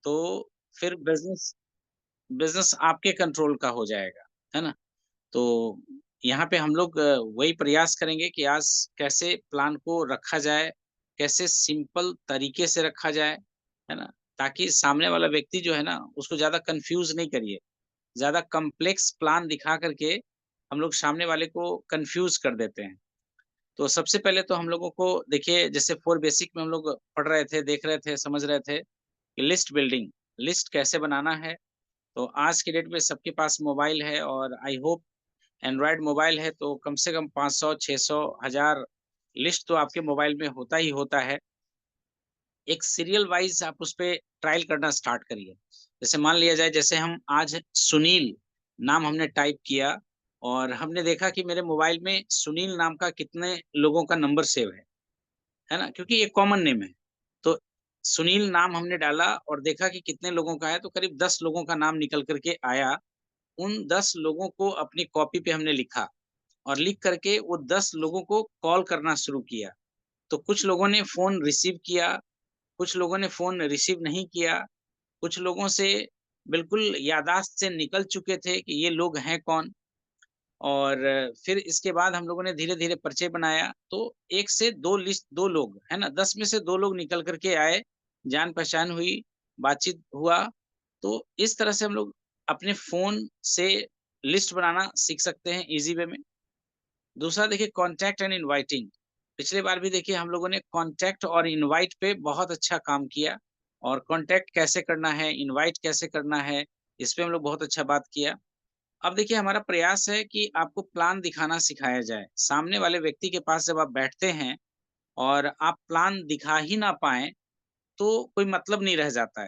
तो फिर business business आपके कंट्रोल का हो जाएगा, है ना? तो यहाँ पे हम लोग वही प्रयास करेंगे कि आज कैसे प्लान को रखा जाए, कैसे सिंपल तरीके से रखा जाए, है ना? ताकि सामने वाला व्यक्ति जो है ना, उसको ज़्यादा कन्फ्यूज़ नहीं करिए। ज़्यादा कॉम्प्लेक्स प्लान दिखा कर के हम लोग सामने वाले को कन्फ्यूज़ कर देते हैं। तो सबसे पहले तो हम लोगों को देखिए जैसे 4 बेसिक में हम लोग पढ़ रहे थे, देख रहे थे, समझ रहे थे कि लिस्ट बिल्डिंग, लिस्ट कैसे बनाना है। तो आज की डेट में सबके पास मोबाइल है और आई होप एंड्रॉयड मोबाइल है तो कम से कम 500, 600, 1000 लिस्ट तो आपके मोबाइल में होता ही होता है। एक सीरियल वाइज़ आप उसपे ट्रायल करना स्टार्ट करिए। जैसे मान लिया जाए जैसे हम आज सुनील नाम हमने टाइप किया और हमने देखा कि मेरे मोबाइल में सुनील नाम का कितने लोगों का नंबर सेव है ना? क्योंकि ये कॉमन नेम है। तो सुनील नाम हमने डाला और देखा कि कितने लोगों का है तो करीब 10 लोगों का नाम निकल कर के आया। उन 10 लोगों को अपनी कॉपी पे हमने लिखा और लिख कर के वो 10 लोगों को कॉल करना शुरू किया। तो कुछ लोगों ने फ़ोन रिसीव किया, कुछ लोगों ने फ़ोन रिसीव नहीं किया, कुछ लोगों से बिल्कुल याददाश्त से निकल चुके थे कि ये लोग हैं कौन। और फिर इसके बाद हम लोगों ने धीरे-धीरे परिचय बनाया, तो 1 से 2 लिस्ट 2 लोग, है ना? 10 में से 2 लोग निकल कर के आए, जान-पहचान हुई, बातचीत हुआ। तो इस तरह से हम लोग अपने फ़ोन से लिस्ट बनाना सीख सकते हैं ईज़ी वे में। दूसरा देखिए कॉन्टैक्ट एंड इनवाइटिंग। पिछली बार भी देखिए हम लोगों ने कॉन्टैक्ट और इनवाइट पे बहुत अच्छा काम किया और कॉन्टैक्ट कैसे करना है, इनवाइट कैसे करना है, इस पे हम लोग बहुत अच्छा बात किया। अब देखिए हमारा प्रयास है कि आपको प्लान दिखाना सिखाया जाए। सामने वाले व्यक्ति के पास जब आप बैठते हैं और आप प्लान दिखा ही ना पाएँ, तो कोई मतलब नहीं रह जाता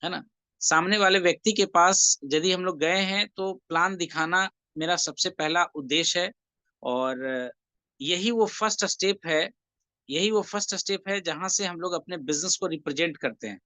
है ना? सामने वाले व्यक्ति के पास यदि हम लोग गए हैं, तो प्लान दिखाना मेरा सबसे पहला उद्देश्य है और यही वो फर्स्ट स्टेप है यही वो फर्स्ट स्टेप है जहाँ से हम लोग अपने बिज़नेस को रिप्रेज़ेंट करते हैं,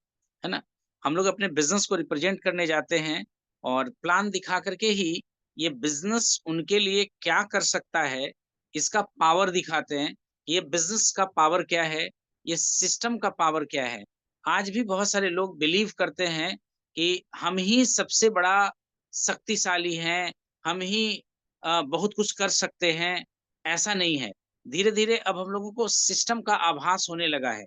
है ना? हम लोग अपने बिज़नेस को रिप्रेज़ेंट करने जाते हैं और प्लान दिखा कर के ही ये बिज़नेस उनके लिए क्या कर सकता है, इसका पावर दिखाते हैं। ये बिज़नेस का पावर क्या है, ये सिस्टम का पावर क्या है। आज भी बहुत सारे लोग बिलीव करते हैं कि हम ही सबसे बड़ा शक्तिशाली हैं, हम ही बहुत कुछ कर सकते हैं, ऐसा नहीं है। धीरे-धीरे अब हम लोगों को सिस्टम का आभास होने लगा है।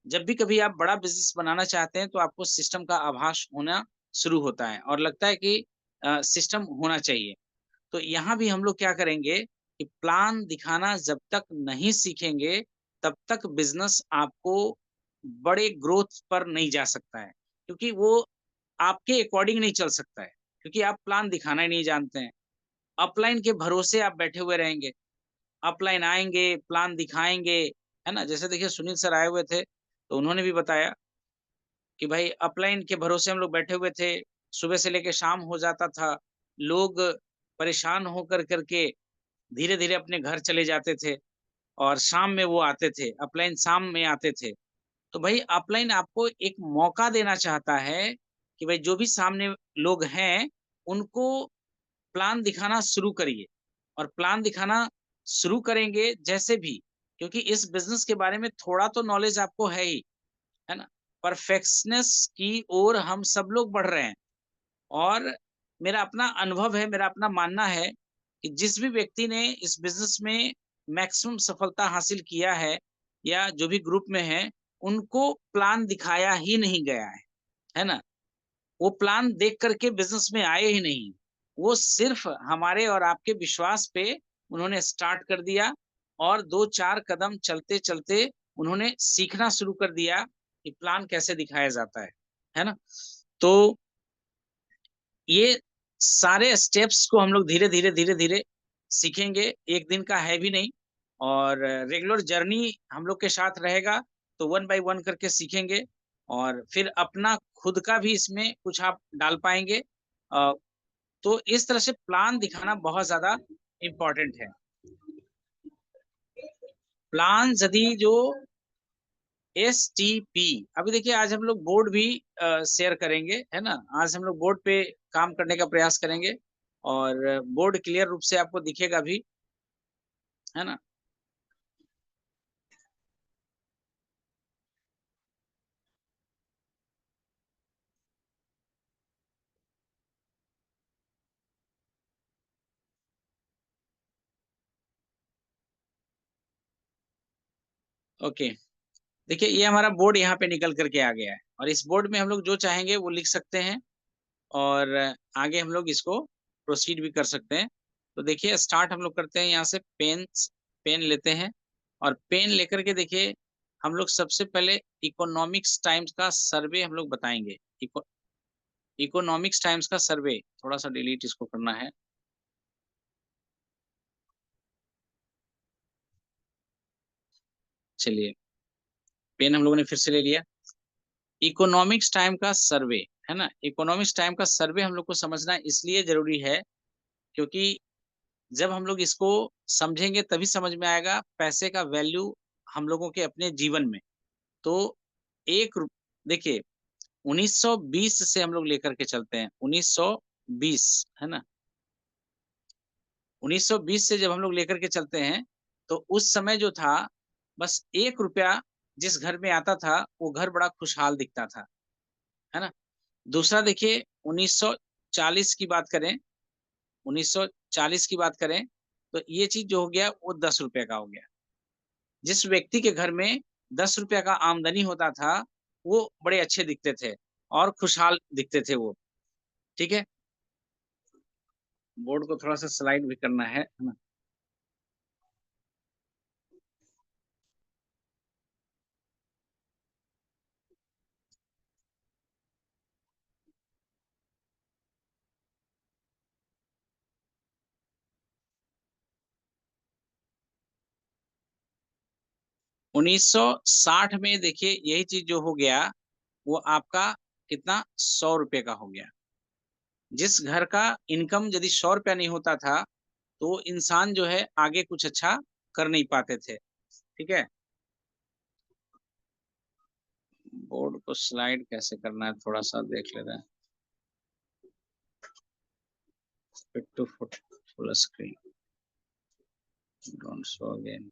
जब भी कभी आप बड़ा बिज़नेस बनाना चाहते हैं, तो आपको सिस्टम का आभास होना शुरू होता है और लगता है कि सिस्टम होना चाहिए। तो यहाँ भी हम लोग क्या करेंगे कि प्लान दिखाना जब तक नहीं सीखेंगे, तब तक बिज़नेस आपको बड़े ग्रोथ पर नहीं जा सकता है। क्योंकि वो आपके अकॉर्डिंग नहीं चल सकता है, क्योंकि आप प्लान दिखाना ही नहीं जानते हैं। अपलाइन के भरोसे आप बैठे हुए रहेंगे। अपलाइन आएँगे, प्लान दिखाएँगे, है ना? जैसे देखिए सुनील सर आए हुए थे, तो उन्होंने भी बताया कि भाई अपलाइन के भरोसे हम लोग बैठे हुए थे, सुबह से लेके शाम हो जाता था, लोग परेशान होकर के धीरे-धीरे अपने घर चले जाते थे और शाम में वो आते थे, अपलाइन शाम में आते थे। तो भाई अपलाइन आपको एक मौका देना चाहता है कि भाई जो भी सामने लोग हैं, उनको प्लान दिखाना शुरू करिए और प्लान दिखाना शुरू करेंगे जैसे भी क्योंकि इस बिज़नेस के बारे में थोड़ा तो नॉलेज आपको है ही, है ना? परफेक्शनेस की ओर हम सब लोग बढ़ रहे हैं और मेरा अपना अनुभव है, मेरा अपना मानना है कि जिस भी व्यक्ति ने इस बिज़नेस में मैक्सिमम सफलता हासिल किया है या जो भी ग्रुप में है, उनको प्लान दिखाया ही नहीं गया है ना? वो प्लान देख कर के बिज़नेस में आए ही नहीं। वो सिर्फ़ हमारे और आपके विश्वास पे उन्होंने स्टार्ट कर दिया और 2-4 कदम चलते-चलते उन्होंने सीखना शुरू कर दिया कि प्लान कैसे दिखाया जाता है ना? तो ये सारे स्टेप्स को हम लोग धीरे-धीरे, धीरे-धीरे सीखेंगे, एक दिन का है भी नहीं और रेगुलर जर्नी हम लोग के साथ रहेगा, तो वन बाय वन करके सीखेंगे और फिर अपना खुद का भी इसमें कुछ आप डाल पाएँगे। अ, तो इस तरह से प्लान दिखाना बहुत ज़्यादा इम्पोर्टेंट है। प्लान यदि जो एसटीपी अभी देखिए आज हम लोग बोर्ड भी शेयर करेंगे, है ना? आज हम लोग बोर्ड पे काम करने का प्रयास करेंगे और बोर्ड क्लियर रूप से आपको दिखेगा भी, है ना? ओके। देखिए ये हमारा बोर्ड यहाँ पे निकल कर के आ गया है और इस बोर्ड में हम लोग जो चाहेंगे वो लिख सकते हैं और आगे हम लोग इसको प्रोसीड भी कर सकते हैं। तो देखिए स्टार्ट हम लोग करते हैं यहाँ से पेन लेते हैं और पेन लेकर के देखिए हम लोग सबसे पहले इकोनॉमिक्स टाइम्स का सर्वे हम लोग बताएँगे। इकोनॉमिक्स टाइम्स का सर्वे थोड़ा-सा डिलीट इसको करना है। चलिए, पेन हम लोगों ने फिर से ले लिया। इकोनॉमिक्स टाइम का सर्वे, है ना? इकोनॉमिक्स टाइम का सर्वे हम लोग को समझना इसलिए ज़रूरी है क्योंकि जब हम लोग इसको समझेंगे तभी समझ में आएगा पैसे का वैल्यू हम लोगों के अपने जीवन में। तो एक रु देखिए 1920 से हम लोग लेकर के चलते हैं, 1920 है ना? 1920 से जब हम लोग लेकर के चलते हैं, तो उस समय जो था बस ₹1 जिस घर में आता था, वो घर बड़ा खुशहाल दिखता था, है ना? दूसरा देखिए 1940 की बात करें 1940 की बात करें, तो ये चीज़ जो हो गया वो ₹10 का हो गया। जिस व्यक्ति के घर में ₹10 का आमदनी होता था, वो बड़े अच्छे दिखते थे और खुशहाल दिखते थे वो, ठीक है? बोर्ड को थोड़ा-सा स्लाइड भी करना है ना? 1960 में देखिए यही चीज़ जो हो गया, वो आपका कितना ₹100 का हो गया। जिस घर का इनकम यदि ₹100 नहीं होता था, तो इंसान जो है आगे कुछ अच्छा कर नहीं पाते थे, ठीक है? बोर्ड को स्लाइड कैसे करना है थोड़ा-सा देख लेते हैं। Fit to foot full screen, don't show again.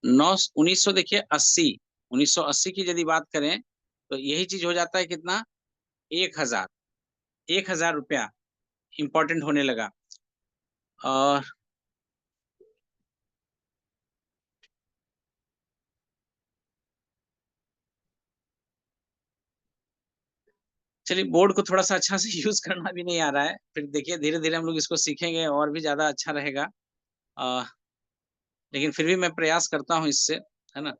1900 देखिए 80 1980 की यदि बात करें, तो यही चीज़ हो जाता है कितना 1000 ₹1000 इम्पोर्टेंट होने लगा और चलिए बोर्ड को थोड़ा-सा अच्छा से यूज़ करना भी नहीं आ रहा है। फिर देखिए धीरे-धीरे हम लोग इसको सीखेंगे और भी ज़्यादा अच्छा रहेगा। अ, लेकिन फिर भी मैं प्रयास करता हूँ इससे, है ना?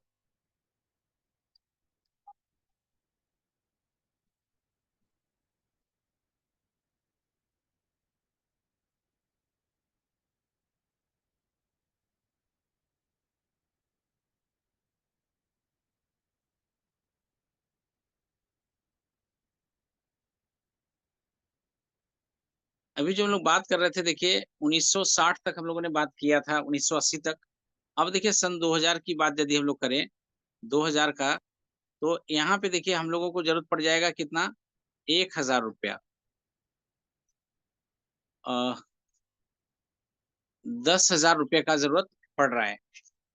अभी जो हम लोग बात कर रहे थे देखिए 1960 तक हम लोगों ने बात किया था, 1980 तक। अब देखिए सन 2000 की बात यदि हम लोग करें, 2000 का, तो यहाँ पे देखिए हम लोगों को ज़रूरत पड़ जाएगा कितना ₹1000 अ, ₹10,000 का ज़रूरत पड़ रहा है।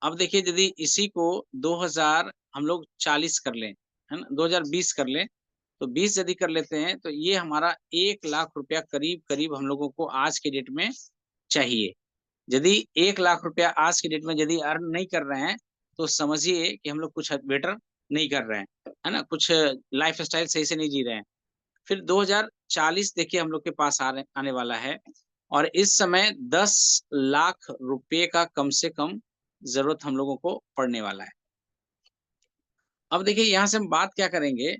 अब देखिए यदि इसी को 2000 हम लोग 40 कर लें, है ना? 2020 कर लें, तो 20 यदि कर लेते हैं, तो ये हमारा ₹1,00,000 करीब-करीब हम लोगों को आज के डेट में चाहिए। यदि ₹1,00,000 आज की डेट में यदि अर्न नहीं कर रहे हैं, तो समझिए कि हम लोग कुछ बेटर नहीं कर रहे हैं, है ना? कुछ लाइफ़स्टाइल सही से नहीं जी रहे हैं। फिर 2040 देखिए हम लोग के पास आने वाला है और इस समय ₹10,00,000 का कम से कम ज़रूरत हम लोगों को पड़ने वाला है। अब देखिए यहाँ से हम बात क्या करेंगे,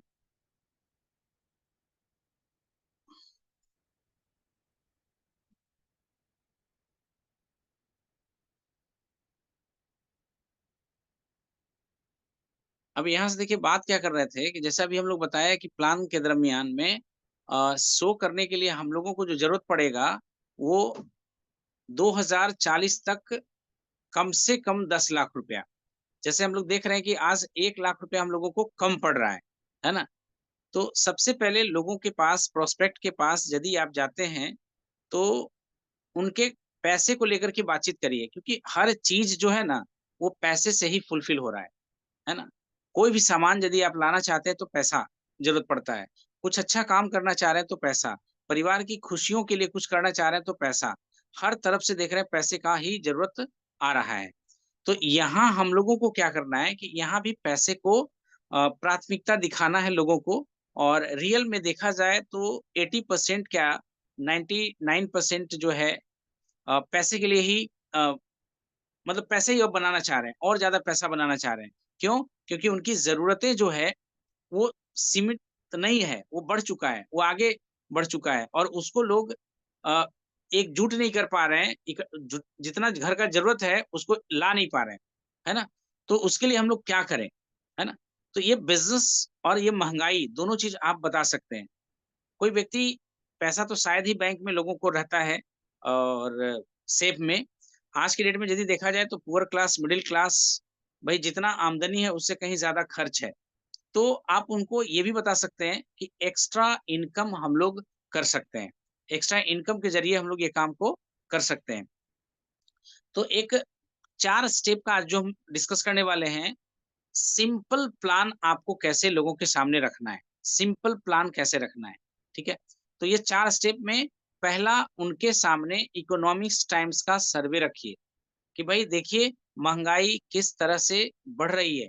अब यहाँ से देखिए बात क्या कर रहे थे कि जैसे अभी हम लोग बताया कि प्लान के दरमियान में शो करने के लिए हम लोगों को जो ज़रूरत पड़ेगा, वो 2040 तक कम से कम ₹10,00,000। जैसे हम लोग देख रहे हैं कि आज ₹1,00,000 हम लोगों को कम पड़ रहा है ना? तो सबसे पहले लोगों के पास, प्रोस्पेक्ट के पास यदि आप जाते हैं, तो उनके पैसे को लेकर के बातचीत करिए क्योंकि हर चीज़ जो है ना, वो पैसे से ही फुलफ़िल हो रहा है ना? कोई भी सामान यदि आप लाना चाहते हैं तो पैसा ज़रूरत पड़ता है। कुछ अच्छा काम करना चाह रहे हैं तो पैसा, परिवार की खुशियों के लिए कुछ करना चाह रहे हैं तो पैसा, हर तरफ से देख रहे हैं पैसे का ही ज़रूरत आ रहा है। तो यहाँ हम लोगों को क्या करना है कि यहाँ भी पैसे को प्राथमिकता दिखाना है लोगों को और रियल में देखा जाए तो 80% क्या 99% जो है पैसे के लिए ही अ, मतलब पैसे ही अब बनाना चाह रहे हैं और ज़्यादा पैसा बनाना चाह रहे हैं। क्यों? क्योंकि उनकी ज़रूरतें जो है वो सीमित नहीं है, वो बढ़ चुका है, वो आगे बढ़ चुका है और उसको लोग अ, एकजुट नहीं कर पा रहे हैं, इक जु जितना घर का ज़रूरत है, उसको ला नहीं पा रहे हैं, है ना? तो उसके लिए हम लोग क्या करें, है ना? तो ये बिज़नेस और ये महँगाई दोनों चीज़ आप बता सकते हैं। कोई व्यक्ति पैसा तो शायद ही बैंक में लोगों को रहता है और सेफ में। आज की डेट में यदि देखा जाए तो पुअर क्लास, मिडल क्लास भई जितना आमदनी है उससे कहीं ज़्यादा खर्च है। तो आप उनको ये भी बता सकते हैं कि एक्स्ट्रा इनकम हम लोग कर सकते हैं। एक्स्ट्रा इनकम के ज़रिए हम लोग ये काम को कर सकते हैं। तो एक 4 स्टेप का आज जो हम डिस्कस करने वाले हैं, सिंपल प्लान आपको कैसे लोगों के सामने रखना है, सिंपल प्लान कैसे रखना है, ठीक है? तो ये 4 स्टेप में पहला उनके सामने इकोनॉमिक्स टाइम्स का सर्वे रखिए कि भाई देखिए महँगाई किस तरह से बढ़ रही है।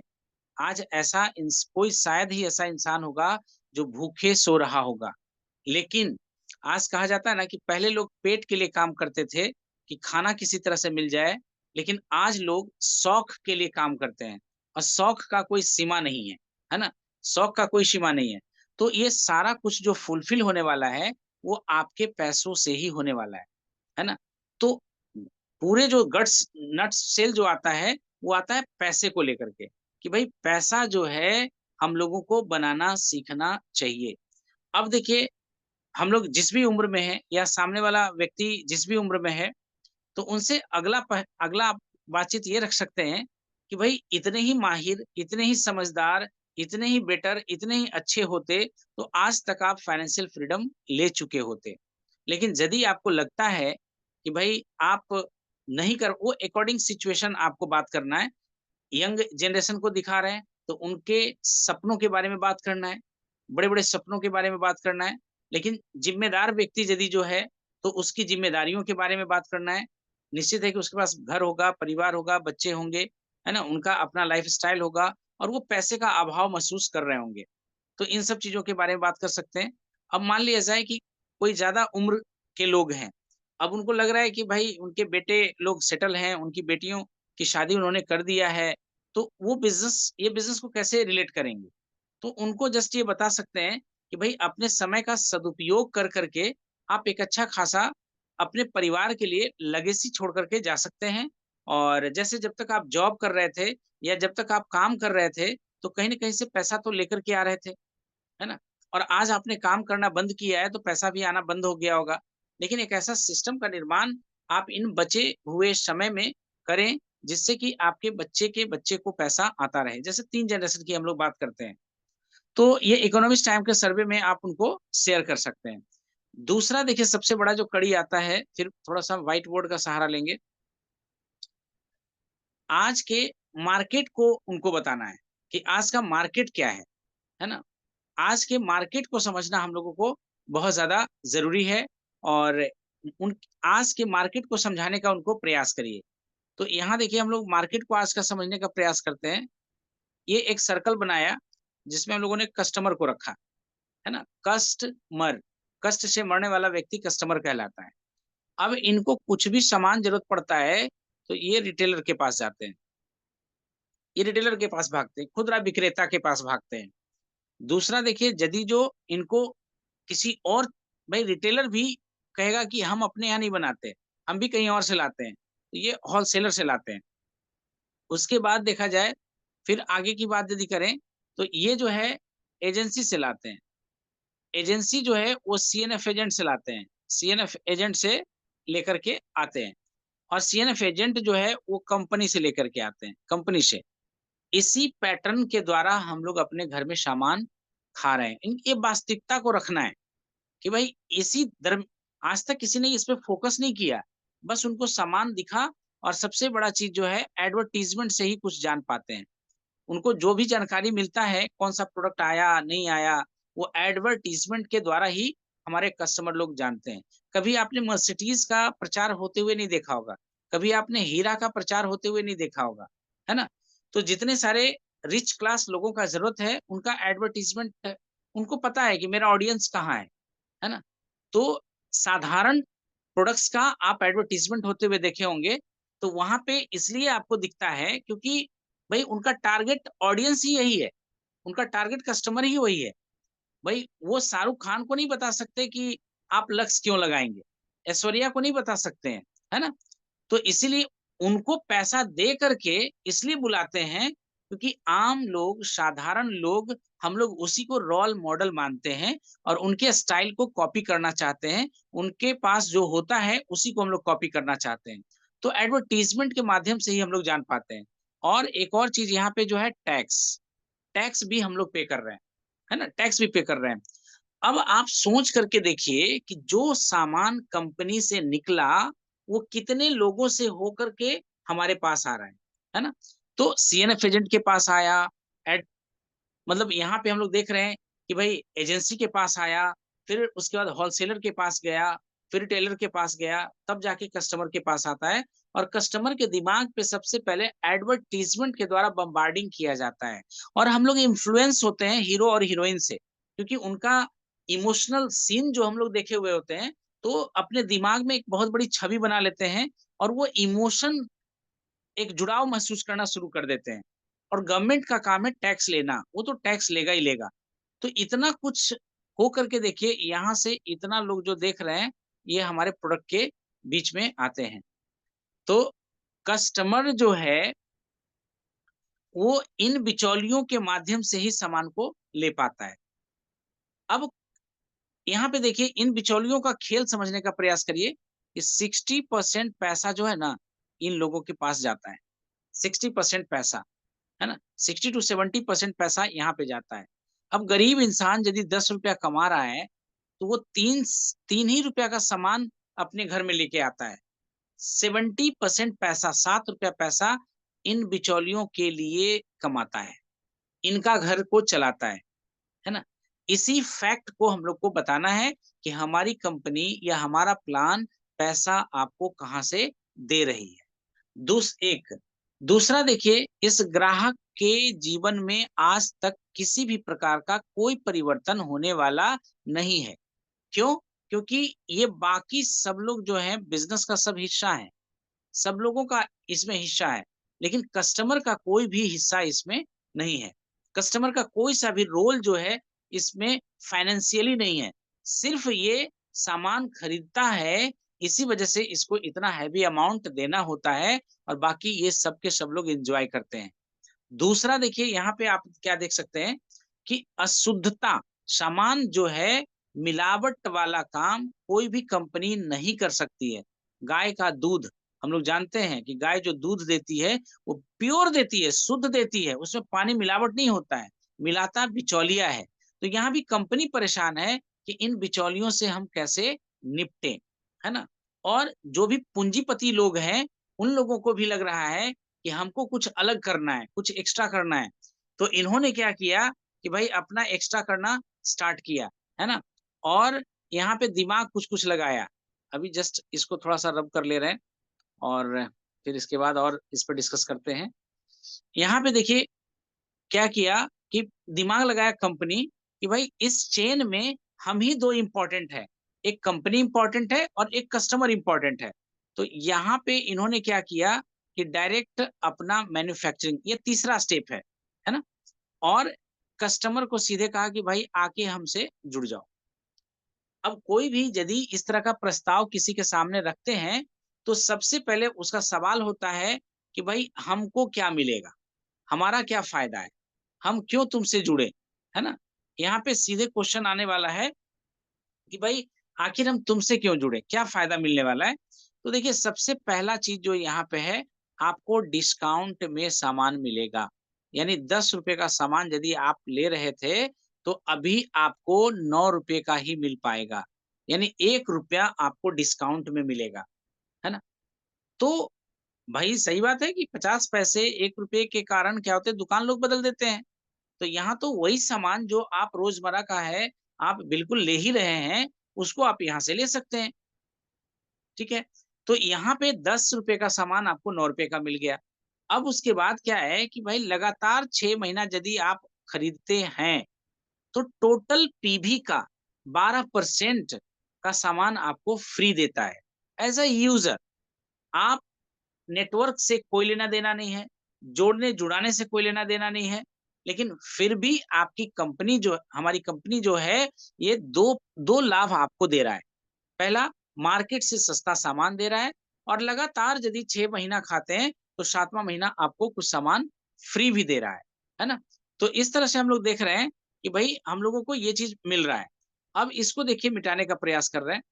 आज ऐसा कोई शायद ही ऐसा इंसान होगा जो भूखे सो रहा होगा। लेकिन आज कहा जाता है ना कि पहले लोग पेट के लिए काम करते थे कि खाना किसी तरह से मिल जाए, लेकिन आज लोग शौक के लिए काम करते हैं और शौक का कोई सीमा नहीं है ना? शौक का कोई सीमा नहीं है। तो ये सारा कुछ जो फुलफिल होने वाला है, वो आपके पैसों से ही होने वाला है ना? तो पूरे जो गट्स नट्स सेल जो आता है, वो आता है पैसे को लेकर के, कि भई पैसा जो है हम लोगों को बनाना सीखना चाहिए। अब देखिए, हम लोग जिस भी उम्र में हैं या सामने वाला व्यक्ति जिस भी उम्र में है, तो उनसे अगला आप बातचीत ये रख सकते हैं कि भई इतने ही माहिर, इतने ही समझदार, इतने ही बेटर, इतने ही अच्छे होते, तो आज तक आप फाइनेंशियल फ्रीडम ले चुके होते। लेकिन यदि आपको लगता है कि भई आप नहीं कर वो अकॉर्डिंग सिचुएशन आपको बात करना है। यंग जनरेशन को दिखा रहे हैं, तो उनके सपनों के बारे में बात करना है, बड़े-बड़े सपनों के बारे में बात करना है। लेकिन ज़िम्मेदार व्यक्ति यदि जो है, तो उसकी ज़िम्मेदारियों के बारे में बात करना है। निश्चित है कि उसके पास घर होगा, परिवार होगा, बच्चे होंगे, है ना? उनका अपना लाइफ़स्टाइल होगा और वो पैसे का अभाव महसूस कर रहे होंगे। तो इन सब चीज़ों के बारे में बात कर सकते हैं। अब मान लिया जाए कि कोई ज़्यादा उम्र के लोग हैं, अब उनको लग रहा है कि भाई उनके बेटे लोग सेटल हैं, उनकी बेटियों की शादी उन्होंने कर दिया है, तो वो ये बिज़नेस को कैसे रिलेट करेंगे? तो उनको जस्ट ये बता सकते हैं कि भई अपने समय का सदुपयोग कर के आप एक अच्छा खासा अपने परिवार के लिए लेगेसी छोड़ कर के जा सकते हैं और जैसे जब तक आप जॉब कर रहे थे या जब तक आप काम कर रहे थे, तो कहीं न कहीं से पैसा तो लेकर के आ रहे थे। है ना? और आज आपने काम करना बंद किया है, तो पैसा भी आना बंद हो गया होगा। लेकिन एक ऐसा सिस्टम का निर्माण आप इन बचे हुए समय में करें, जिससे कि आपके बच्चे के बच्चे को पैसा आता रहे। जैसे 3 जनरेशन की हम लोग बात करते हैं। तो ये इकोनॉमिक्स टाइम के सर्वे में आप उनको शेयर कर सकते हैं। दूसरा देखिए सबसे बड़ा जो कड़ी आता है, फिर थोड़ा-सा व्हाइट बोर्ड का सहारा लेंगे। आज के मार्केट को उनको बताना है, कि आज का मार्केट क्या है ना? आज के मार्केट को समझना हम लोगों को बहुत ज़्यादा ज़रूरी है और उन आज के मार्केट को समझाने का उनको प्रयास करिए। तो यहाँ देखिए हम लोग मार्केट को आज का समझने का प्रयास करते हैं। ये एक सर्कल बनाया जिसमें हम लोगों ने कस्टमर को रखा, है ना? कस्टमर, कष्ट से मरने वाला व्यक्ति कस्टमर कहलाता है। अब इनको कुछ भी सामान ज़रूरत पड़ता है, तो ये रिटेलर के पास जाते हैं। ये रिटेलर के पास भागते हैं, खुदरा विक्रेता के पास भागते हैं। दूसरा देखिए यदि जो इनको किसी और भाई रिटेलर भी कहेगा कि हम अपने यहाँ नहीं बनाते, हम भी कहीं और से लाते हैं। तो ये होलसेलर से लाते हैं। उसके बाद देखा जाए, फिर आगे की बात यदि करें, तो ये जो है एजेंसी से लाते हैं। एजेंसी जो है वो सीएनएफ एजेंट से लाते हैं। सीएनएफ एजेंट से लेकर के आते हैं और सीएनएफ एजेंट जो है वो कंपनी से लेकर के आते हैं, कंपनी से। इसी पैटर्न के द्वारा हम लोग अपने घर में सामान खा रहे हैं। इन ये वास्तविकता को रखना है कि भाई इसी दरम आज तक किसी ने इस पे फ़ोकस नहीं किया। बस उनको सामान दिखा और सबसे बड़ा चीज़ जो है एडवर्टाइज़मेंट से ही कुछ जान पाते हैं। उनको जो भी जानकारी मिलता है, कौन-सा प्रोडक्ट आया, नहीं आया, वो एडवर्टाइज़मेंट के द्वारा ही हमारे कस्टमर लोग जानते हैं। कभी आपने मर्सिडीज़ का प्रचार होते हुए नहीं देखा होगा, कभी आपने हीरा का प्रचार होते हुए नहीं देखा होगा, है ना? तो जितने सारे रिच क्लास लोगों का ज़रूरत है, उनका एडवर्टाइज़मेंट उनको पता है कि मेरा ऑडियंस कहाँ है ना? तो साधारण प्रोडक्ट्स का आप एडवर्टाइज़मेंट होते हुए देखे होंगे, तो वहाँ पे इसलिए आपको दिखता है क्योंकि भई उनका टारगेट ऑडियंस ही यही है, उनका टारगेट कस्टमर ही वही है। भई वो शाहरुख खान को नहीं बता सकते कि आप लक्स क्यों लगाएँगे? ऐश्वर्या को नहीं बता सकते हैं, है ना? तो इसीलिए उनको पैसा दे करके इसलिए बुलाते हैं क्योंकि आम लोग, साधारण लोग हम लोग उसी को रोल मॉडल मानते हैं और उनके स्टाइल को कॉपी करना चाहते हैं। उनके पास जो होता है उसी को हम लोग कॉपी करना चाहते हैं। तो एडवर्टाइज़मेंट के माध्यम से ही हम लोग जान पाते हैं। और एक और चीज़ यहाँ पे जो है टैक्स, टैक्स भी हम लोग पे कर रहे हैं, है ना? टैक्स भी पे कर रहे हैं। अब आप सोच करके देखिए कि जो सामान कंपनी से निकला, वो कितने लोगों से होकर के हमारे पास आ रहा है ना? तो सीएनएफ एजेंट के पास आया, एड मतलब यहाँ पे हम लोग देख रहे हैं कि भाई एजेंसी के पास आया, फिर उसके बाद होलसेलर के पास गया, फिर टेलर के पास गया, तब जाके कस्टमर के पास आता है और कस्टमर के दिमाग पे सबसे पहले एडवर्टाइज़मेंट के द्वारा बम्बार्डिंग किया जाता है और हम लोग इन्फ्लुएंस होते हैं हीरो और हीरोइन से, क्योंकि उनका इमोशनल सीन जो हम लोग देखे हुए होते हैं, तो अपने दिमाग में एक बहुत बड़ी छवि बना लेते हैं और वो इमोशन एक जुड़ाव महसूस करना शुरू कर देते हैं और गवर्नमेंट का काम है टैक्स लेना, वो तो टैक्स लेगा ही लेगा। तो इतना कुछ हो करके देखिए यहाँ से इतना लोग जो देख रहे हैं, ये हमारे प्रोडक्ट के बीच में आते हैं। तो कस्टमर जो है, वो इन बिचौलियों के माध्यम से ही सामान को ले पाता है। अब यहाँ पे देखिए इन बिचौलियों का खेल समझने का प्रयास करिए कि 60% पैसा जो है ना, इन लोगों के पास जाता है। 60% पैसा। है ना? 60 टू 70% पैसा यहाँ पे जाता है। अब गरीब इंसान यदि ₹10 कमा रहा है, तो वो 3 ही रुपया का सामान अपने घर में लेके आता है। 70% पैसा ₹7 पैसा इन बिचौलियों के लिए कमाता है। इनका घर को चलाता है ना? इसी फैक्ट को हम लोग को बताना है कि हमारी कंपनी या हमारा प्लान पैसा आपको कहाँ से दे रही है। दूसरा देखिए इस ग्राहक के जीवन में आज तक किसी भी प्रकार का कोई परिवर्तन होने वाला नहीं है। क्यों? क्योंकि ये बाकी सब लोग जो हैं बिज़नेस का सब हिस्सा हैं। सब लोगों का इसमें हिस्सा है, लेकिन कस्टमर का कोई भी हिस्सा इसमें नहीं है। कस्टमर का कोई-सा भी रोल जो है इसमें फाइनेंशियली नहीं है। सिर्फ़ ये सामान खरीदता है, इसी वजह से इसको इतना हेवी अमाउंट देना होता है और बाकी ये सब के सब लोग एन्जॉय करते हैं। दूसरा देखिए यहाँ पे आप क्या देख सकते हैं कि अशुद्धता, सामान जो है मिलावट वाला काम कोई भी कंपनी नहीं कर सकती है। गाय का दूध, हम लोग जानते हैं कि गाय जो दूध देती है, वो प्योर देती है, शुद्ध देती है, उसमें पानी मिलावट नहीं होता है, मिलाता बिचौलिया है। तो यहाँ भी कंपनी परेशान है कि इन बिचौलियों से हम कैसे निपटें, है ना? और जो भी पूंजीपति लोग हैं, उन लोगों को भी लग रहा है कि हमको कुछ अलग करना है, कुछ एक्स्ट्रा करना है। तो इन्होंने क्या किया कि भाई अपना एक्स्ट्रा करना स्टार्ट किया, है ना? और यहाँ पे दिमाग कुछ-कुछ लगाया। अभी जस्ट इसको थोड़ा-सा रब कर ले रहे हैं और फिर इसके बाद और इस पे डिस्कस करते हैं। यहाँ पे देखिए क्या किया कि दिमाग लगाया कंपनी कि भाई इस चेन में हम ही 2 इम्पोर्टेंट हैं। एक कंपनी इम्पोर्टेंट है और एक कस्टमर इम्पोर्टेंट है। तो यहाँ पे इन्होंने क्या किया कि डायरेक्ट अपना मैन्युफैक्चरिंग ये तीसरा स्टेप है ना? और कस्टमर को सीधे कहा कि भाई आके हमसे जुड़ जाओ। अब कोई भी यदि इस तरह का प्रस्ताव किसी के सामने रखते हैं, तो सबसे पहले उसका सवाल होता है कि भाई हमको क्या मिलेगा? हमारा क्या फ़ायदा है? हम क्यों तुमसे जुड़े? है ना? यहाँ पे सीधे क्वेश्चन आने वाला है कि भाई आखिर हम तुमसे क्यों जुड़े? क्या फ़ायदा मिलने वाला है? तो देखिए सबसे पहला चीज़ जो यहाँ पे है, आपको डिस्काउंट में सामान मिलेगा। यानी ₹10 का सामान यदि आप ले रहे थे, तो अभी आपको ₹9 का ही मिल पाएगा। यानी ₹1 आपको डिस्काउंट में मिलेगा। है ना? तो भाई सही बात है कि 50 पैसे, ₹1 के कारण क्या होता है दुकान लोग बदल देते हैं। तो यहाँ तो वही सामान जो आप रोज़मर्रा का है, आप बिल्कुल ले ही रहे हैं, उसको आप यहाँ से ले सकते हैं, ठीक है? तो यहाँ पे ₹10 का सामान आपको ₹9 का मिल गया। अब उसके बाद क्या है कि भाई लगातार 6 महीना यदि आप खरीदते हैं, तो टोटल पीवी का 12% का सामान आपको फ्री देता है। एज़ अ यूज़र आप नेटवर्क से कोई लेना-देना नहीं है, जोड़ने-जुड़ाने से कोई लेना-देना नहीं है, लेकिन फिर भी आपकी कंपनी जो हमारी कंपनी जो है, ये 2 लाभ आपको दे रहा है। पहला, मार्केट से सस्ता सामान दे रहा है और लगातार यदि 6 महीना खाते हैं, तो 7वाँ महीना आपको कुछ सामान फ्री भी दे रहा है ना? तो इस तरह से हम लोग देख रहे हैं कि भई हम लोगों को ये चीज़ मिल रहा है। अब इसको देखिए मिटाने का प्रयास कर रहे हैं।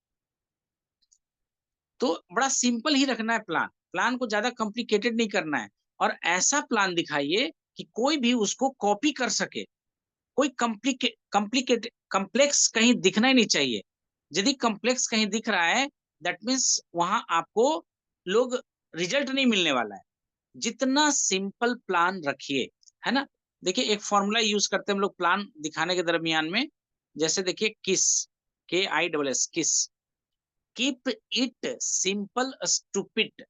तो बड़ा सिंपल ही रखना है प्लान। प्लान को ज़्यादा कॉम्प्लिकेटेड नहीं करना है और ऐसा प्लान दिखाइए कि कोई भी उसको कॉपी कर सके। कोई कॉम्प्लेक्स कहीं दिखना ही नहीं चाहिए। यदि कॉम्प्लेक्स कहीं दिख रहा है, दैट मीन्स वहाँ आपको लोग रिजल्ट नहीं मिलने वाला है। जितना सिंपल प्लान रखिए, है ना? देखिए एक फ़ॉर्मूला यूज़ करते हैं हम लोग प्लान दिखाने के दरमियान में, जैसे देखिए किस, KISS किस। Keep it simple stupid.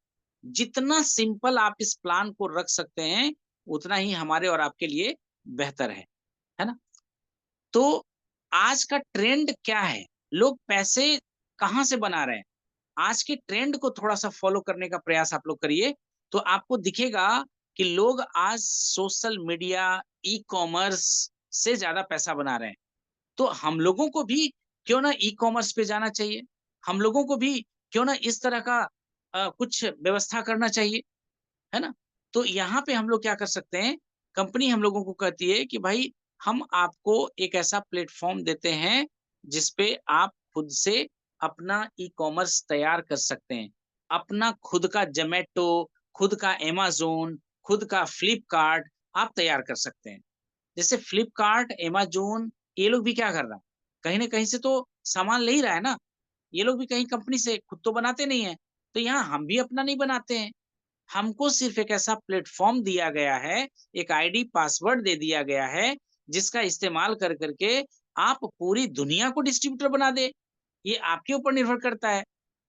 जितना सिंपल आप इस प्लान को रख सकते हैं, उतना ही हमारे और आपके लिए बेहतर है ना? तो आज का ट्रेंड क्या है? लोग पैसे कहाँ से बना रहे हैं? आज के ट्रेंड को थोड़ा-सा फ़ॉलो करने का प्रयास आप लोग करिए, तो आपको दिखेगा कि लोग आज सोशल मीडिया, ई-कॉमर्स से ज़्यादा पैसा बना रहे हैं। तो हम लोगों को भी क्यों ना ई-कॉमर्स पे जाना चाहिए? हम लोगों को भी क्यों ना इस तरह का कुछ व्यवस्था करना चाहिए, है ना? तो यहाँ पे हम लोग क्या कर सकते हैं, कंपनी हम लोगों को कहती है कि भाई हम आपको एक ऐसा प्लेटफ़ॉर्म देते हैं, जिस पे आप खुद से अपना ई-कॉमर्स तैयार कर सकते हैं। अपना खुद का ज़ोमैटो, खुद का अमेज़न, खुद का फ्लिपकार्ट आप तैयार कर सकते हैं। जैसे फ्लिपकार्ट, अमेज़न ये लोग भी क्या कर रहा है? कहीं न कहीं से तो सामान ले ही रहा है ना। ये लोग भी कहीं कंपनी से खुद तो बनाते नहीं हैं। तो यहाँ हम भी अपना नहीं बनाते हैं। हमको सिर्फ़ एक ऐसा प्लेटफ़ॉर्म दिया गया है, एक आईडी पासवर्ड दे दिया गया है, जिसका इस्तेमाल कर के आप पूरी दुनिया को डिस्ट्रीब्यूटर बना दें। ये आपके ऊपर निर्भर करता है।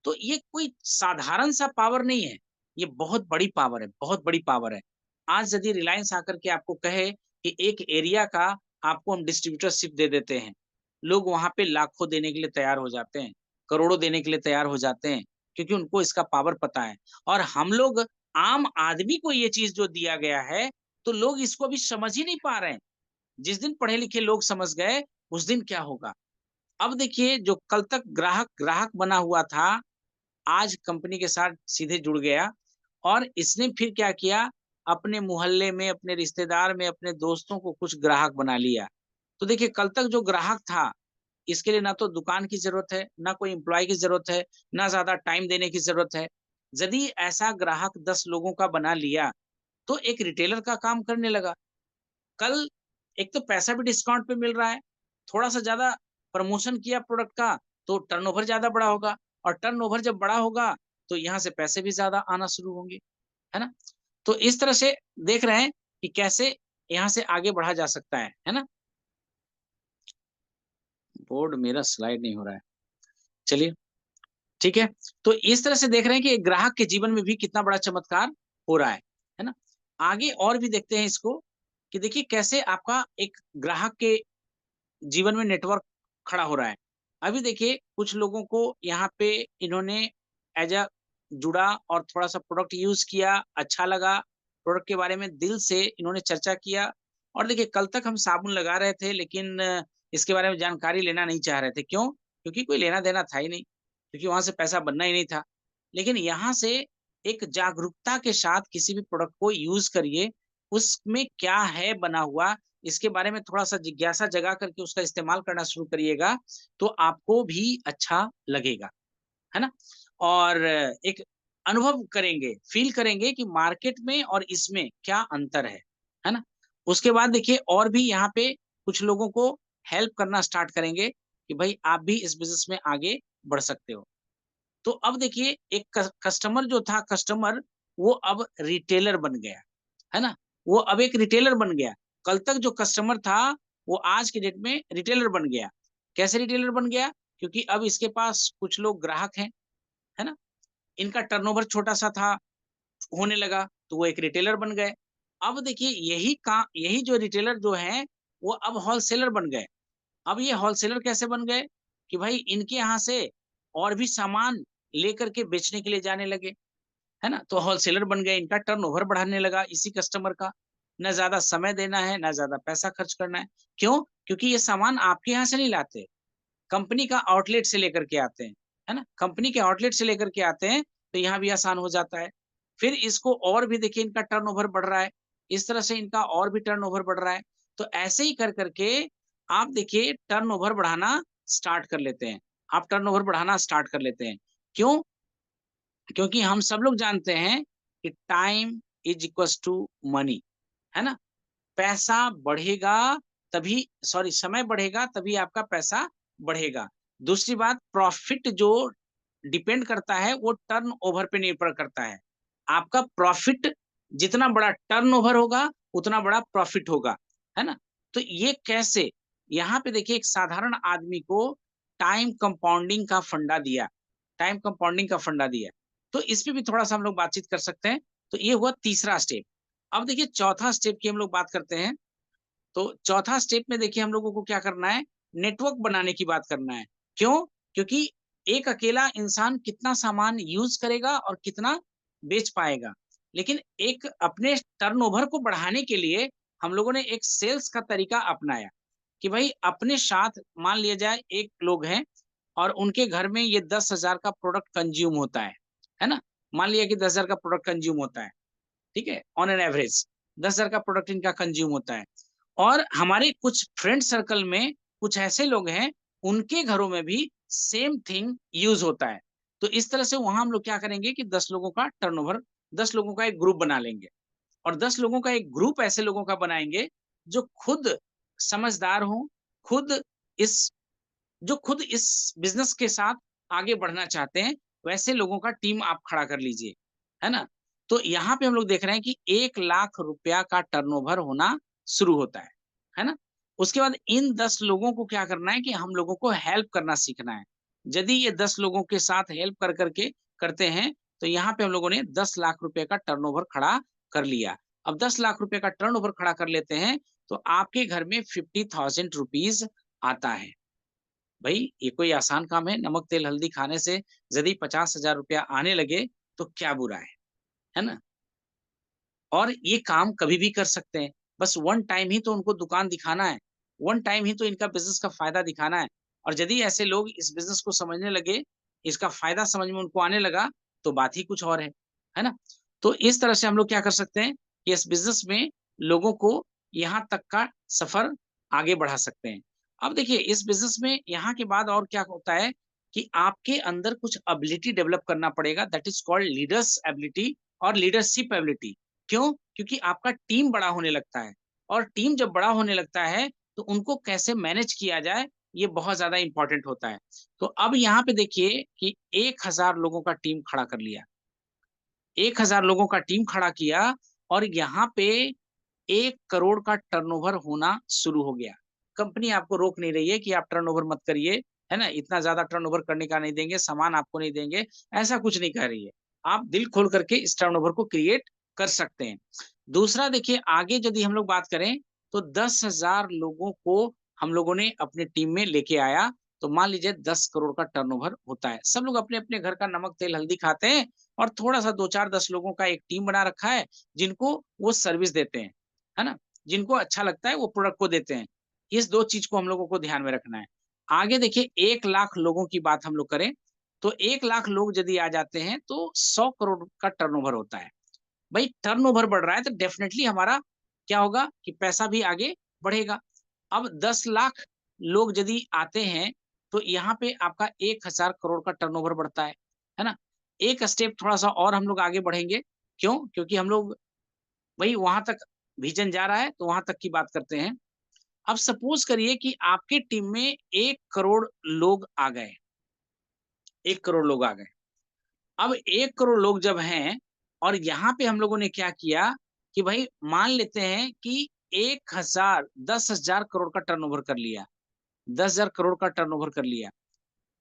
तो ये कोई साधारण सा पावर नहीं है, ये बहुत बड़ी पावर है, बहुत बड़ी पावर है। आज यदि रिलायंस आकर के आपको कहे कि एक एरिया का आपको हम डिस्ट्रीब्यूटरशिप दे देते हैं, लोग वहाँ पे लाखों देने के लिए तैयार हो जाते हैं, करोड़ों देने के लिए तैयार हो जाते हैं, क्योंकि उनको इसका पावर पता है। और हम लोग आम आदमी को ये चीज़ जो दिया गया है, तो लोग इसको अभी समझ ही नहीं पा रहे हैं। जिस दिन पढ़े-लिखे लोग समझ गए, उस दिन क्या होगा? अब देखिए जो कल तक ग्राहक ग्राहक बना हुआ था, आज कंपनी के साथ सीधे जुड़ गया और इसने फिर क्या किया, अपने मोहल्ले में, अपने रिश्तेदार में, अपने दोस्तों को कुछ ग्राहक बना लिया। तो देखिए कल तक जो ग्राहक था, इसके लिए ना तो दुकान की ज़रूरत है, ना कोई एम्प्लॉयी की ज़रूरत है, ना ज़्यादा टाइम देने की ज़रूरत है। यदि ऐसा ग्राहक 10 लोगों का बना लिया, तो एक रिटेलर का काम करने लगा। कल एक तो पैसा भी डिस्काउंट पे मिल रहा है, थोड़ा-सा ज़्यादा प्रमोशन किया प्रोडक्ट का, तो टर्नओवर ज़्यादा बड़ा होगा और टर्नओवर जब बड़ा होगा, तो यहाँ से पैसे भी ज़्यादा आना शुरू होंगे, है ना? तो इस तरह से देख रहे हैं कि कैसे यहाँ से आगे बढ़ा जा सकता है ना? बोर्ड मेरा स्लाइड नहीं हो रहा है। चलिए, ठीक है? तो इस तरह से देख रहे हैं कि एक ग्राहक के जीवन में भी कितना बड़ा चमत्कार हो रहा है ना? आगे और भी देखते हैं इसको कि देखिए कैसे आपका एक ग्राहक के जीवन में नेटवर्क खड़ा हो रहा है। अभी देखिए कुछ लोगों को यहाँ पे इन्होंने एज़ अ जुड़ा और थोड़ा-सा प्रोडक्ट यूज़ किया, अच्छा लगा, प्रोडक्ट के बारे में दिल से इन्होंने चर्चा किया और देखिए कल तक हम साबुन लगा रहे थे लेकिन इसके बारे में जानकारी लेना नहीं चाह रहे थे। क्यों? क्योंकि कोई लेना-देना था ही नहीं, क्योंकि वहाँ से पैसा बनना ही नहीं था। लेकिन यहाँ से एक जागरूकता के साथ किसी भी प्रोडक्ट को यूज़ करिए, उसमें क्या है बना हुआ इसके बारे में थोड़ा-सा जिज्ञासा जगा करके उसका इस्तेमाल करना शुरू करिएगा, तो आपको भी अच्छा लगेगा, है ना? और एक अनुभव करेंगे, फ़ील करेंगे कि मार्केट में और इसमें क्या अंतर है ना? उसके बाद देखिए और भी यहाँ पे कुछ लोगों को हेल्प करना स्टार्ट करेंगे कि भई आप भी इस बिज़नेस में आगे बढ़ सकते हो। तो अब देखिए एक कस्टमर जो था, कस्टमर वो अब रिटेलर बन गया, है ना? वो अब एक रिटेलर बन गया। कल तक जो कस्टमर था, वो आज के डेट में रिटेलर बन गया। कैसे रिटेलर बन गया? क्योंकि अब इसके पास कुछ लोग ग्राहक हैं, है ना? इनका टर्नओवर छोटा-सा था, होने लगा, तो वो एक रिटेलर बन गए। अब देखिए यही जो रिटेलर जो हैं, वो अब होलसेलर बन गए। अब ये होलसेलर कैसे बन गए? कि भाई इनके यहाँ से और भी सामान लेकर के बेचने के लिए जाने लगे, है ना? तो होलसेलर बन गए, इनका टर्नओवर बढ़ने लगा इसी कस्टमर का। ना ज़्यादा समय देना है, ना ज़्यादा पैसा खर्च करना है। क्यों? क्योंकि ये सामान आपके यहाँ से नहीं लाते, कंपनी का आउटलेट से लेकर के आते हैं, है ना? कंपनी के आउटलेट से लेकर के आते हैं, तो यहाँ भी आसान हो जाता है। फिर इसको और भी देखिए इनका टर्नओवर बढ़ रहा है, इस तरह से इनका और भी टर्नओवर बढ़ रहा है। तो ऐसे ही कर के आप देखिए टर्नओवर बढ़ाना स्टार्ट कर लेते हैं। आप टर्नओवर बढ़ाना स्टार्ट कर लेते हैं। क्यों? क्योंकि हम सब लोग जानते हैं कि time is equals to money, है ना? पैसा बढ़ेगा तभी सॉरी समय बढ़ेगा तभी आपका पैसा बढ़ेगा। दूसरी बात प्रॉफ़िट जो डिपेंड करता है वो टर्नओवर पे निर्भर करता है। आपका प्रॉफ़िट जितना बड़ा टर्नओवर होगा, उतना बड़ा प्रॉफ़िट होगा, है ना? तो ये कैसे? यहाँ पे देखिए एक साधारण आदमी को टाइम कंपाउंडिंग का फंडा दिया, टाइम कंपाउंडिंग का फंडा दिया। तो इस पे भी थोड़ा-सा हम लोग बातचीत कर सकते हैं। तो ये हुआ तीसरा स्टेप। अब देखिए चौथा स्टेप की हम लोग बात करते हैं। तो चौथा स्टेप में देखिए हम लोगों को क्या करना है, नेटवर्क बनाने की बात करना है। क्यों? क्योंकि एक अकेला इंसान कितना सामान यूज़ करेगा और कितना बेच पाएगा। लेकिन एक अपने टर्नओवर को बढ़ाने के लिए हम लोगों ने एक सेल्स का तरीका अपनाया कि भई अपने साथ मान लिया जाए 1 लोग हैं और उनके घर में ये 10,000 का प्रोडक्ट कंज़्यूम होता है ना? मान लिया कि 10,000 का प्रोडक्ट कंज़्यूम होता है, ठीक है? ऑन एन एवरेज 10,000 का प्रोडक्ट इनका कंज़्यूम होता है। और हमारे कुछ फ्रेंड सर्कल में कुछ ऐसे लोग हैं, उनके घरों में भी सेम थिंग यूज़ होता है। तो इस तरह से वहाँ हम लोग क्या करेंगे कि 10 लोगों का टर्नओवर 10 लोगों का एक ग्रुप बना लेंगे और 10 लोगों का एक ग्रुप ऐसे लोगों का बनाएँगे, जो खुद समझदार हों, खुद इस खुद इस बिज़नेस के साथ आगे बढ़ना चाहते हैं, वैसे लोगों का टीम आप खड़ा कर लीजिए, है ना? तो यहाँ पे हम लोग देख रहे हैं कि 1 लाख रुपया का टर्नओवर होना शुरू होता है ना? उसके बाद इन 10 लोगों को क्या करना है कि हम लोगों को हेल्प करना सीखना है। यदि ये 10 लोगों के साथ हेल्प कर के करते हैं, तो यहाँ पे हम लोगों ने 10 लाख रुपए का टर्नओवर खड़ा कर लिया। अब 10 लाख रुपए का टर्नओवर खड़ा कर लेते हैं, तो आपके घर में 50,000 रुपीज़ आता है। भई ये कोई आसान काम है, नमक, तेल, हल्दी खाने से यदि 50,000 रुपया आने लगे, तो क्या बुरा है ना? और ये काम कभी भी कर सकते हैं, बस वन टाइम ही तो उनको दुकान दिखाना है, वन टाइम ही तो इनका बिज़नेस का फ़ायदा दिखाना है और यदि ऐसे लोग इस बिज़नेस को समझने लगे, इसका फ़ायदा समझ में उनको आने लगा, तो बात ही कुछ और है ना? तो इस तरह से हम लोग क्या कर सकते हैं कि इस बिज़नेस में लोगों को यहाँ तक का सफ़र आगे बढ़ा सकते हैं। अब देखिए इस बिज़नेस में यहाँ के बाद और क्या होता है कि आपके अंदर कुछ एबिलिटी डेवलप करना पड़ेगा that is called leaders ability और लीडरशिप एबिलिटी। क्यों? क्योंकि आपका टीम बड़ा होने लगता है और टीम जब बड़ा होने लगता है, तो उनको कैसे मैनेज किया जाए, ये बहुत ज़्यादा इम्पोर्टेंट होता है। तो अब यहाँ पे देखिए कि 1000 लोगों का टीम खड़ा कर लिया। 1000 लोगों का टीम खड़ा किया और यहाँ पे 1 करोड़ का टर्नओवर होना शुरू हो गया। कंपनी आपको रोक नहीं रही है कि आप टर्नओवर मत करिए, है ना? इतना ज़्यादा टर्नओवर करने का नहीं देंगे, सामान आपको नहीं देंगे, ऐसा कुछ नहीं कह रही है। आप दिल खोल करके इस टर्नओवर को क्रिएट कर सकते हैं। दूसरा देखिए आगे यदि हम लोग बात करें, तो 10,000 लोगों को हम लोगों ने अपनी टीम में लेके आया, तो मान लीजिए 10 करोड़ का टर्नओवर होता है। सब लोग अपने-अपने घर का नमक, तेल, हल्दी खाते हैं और थोड़ा-सा 2-4 10 लोगों का एक टीम बना रखा है, जिनको वो सर्विस देते हैं। है ना? जिनको अच्छा लगता है वो प्रोडक्ट को देते हैं। इस 2 चीज़ को हम लोगों को ध्यान में रखना है। आगे देखिए 1 लाख लोगों की बात हम लोग करें, तो 1 लाख लोग यदि आ जाते हैं तो 100 करोड़ का टर्नओवर होता है। भाई टर्नओवर बढ़ रहा है तो डेफ़िनेटली हमारा क्या होगा कि पैसा भी आगे बढ़ेगा। अब 10 लाख लोग यदि आते हैं, तो यहाँ पे आपका 1000 करोड़ का टर्नओवर बढ़ता है ना? एक स्टेप थोड़ा-सा और हम लोग आगे बढ़ेंगे। क्यों? क्योंकि हम लोग वही वहाँ तक विज़न जा रहा है, तो वहाँ तक की बात करते हैं। अब सपोज़ करिए कि आपकी टीम में 1 करोड़ लोग आ गए, 1 करोड़ लोग आ गए। अब 1 करोड़ लोग जब हैं और यहाँ पे हम लोगों ने क्या किया कि भाई मान लेते हैं कि 1000 10,000 करोड़ का टर्नओवर कर लिया, 10,000 करोड़ का टर्नओवर कर लिया।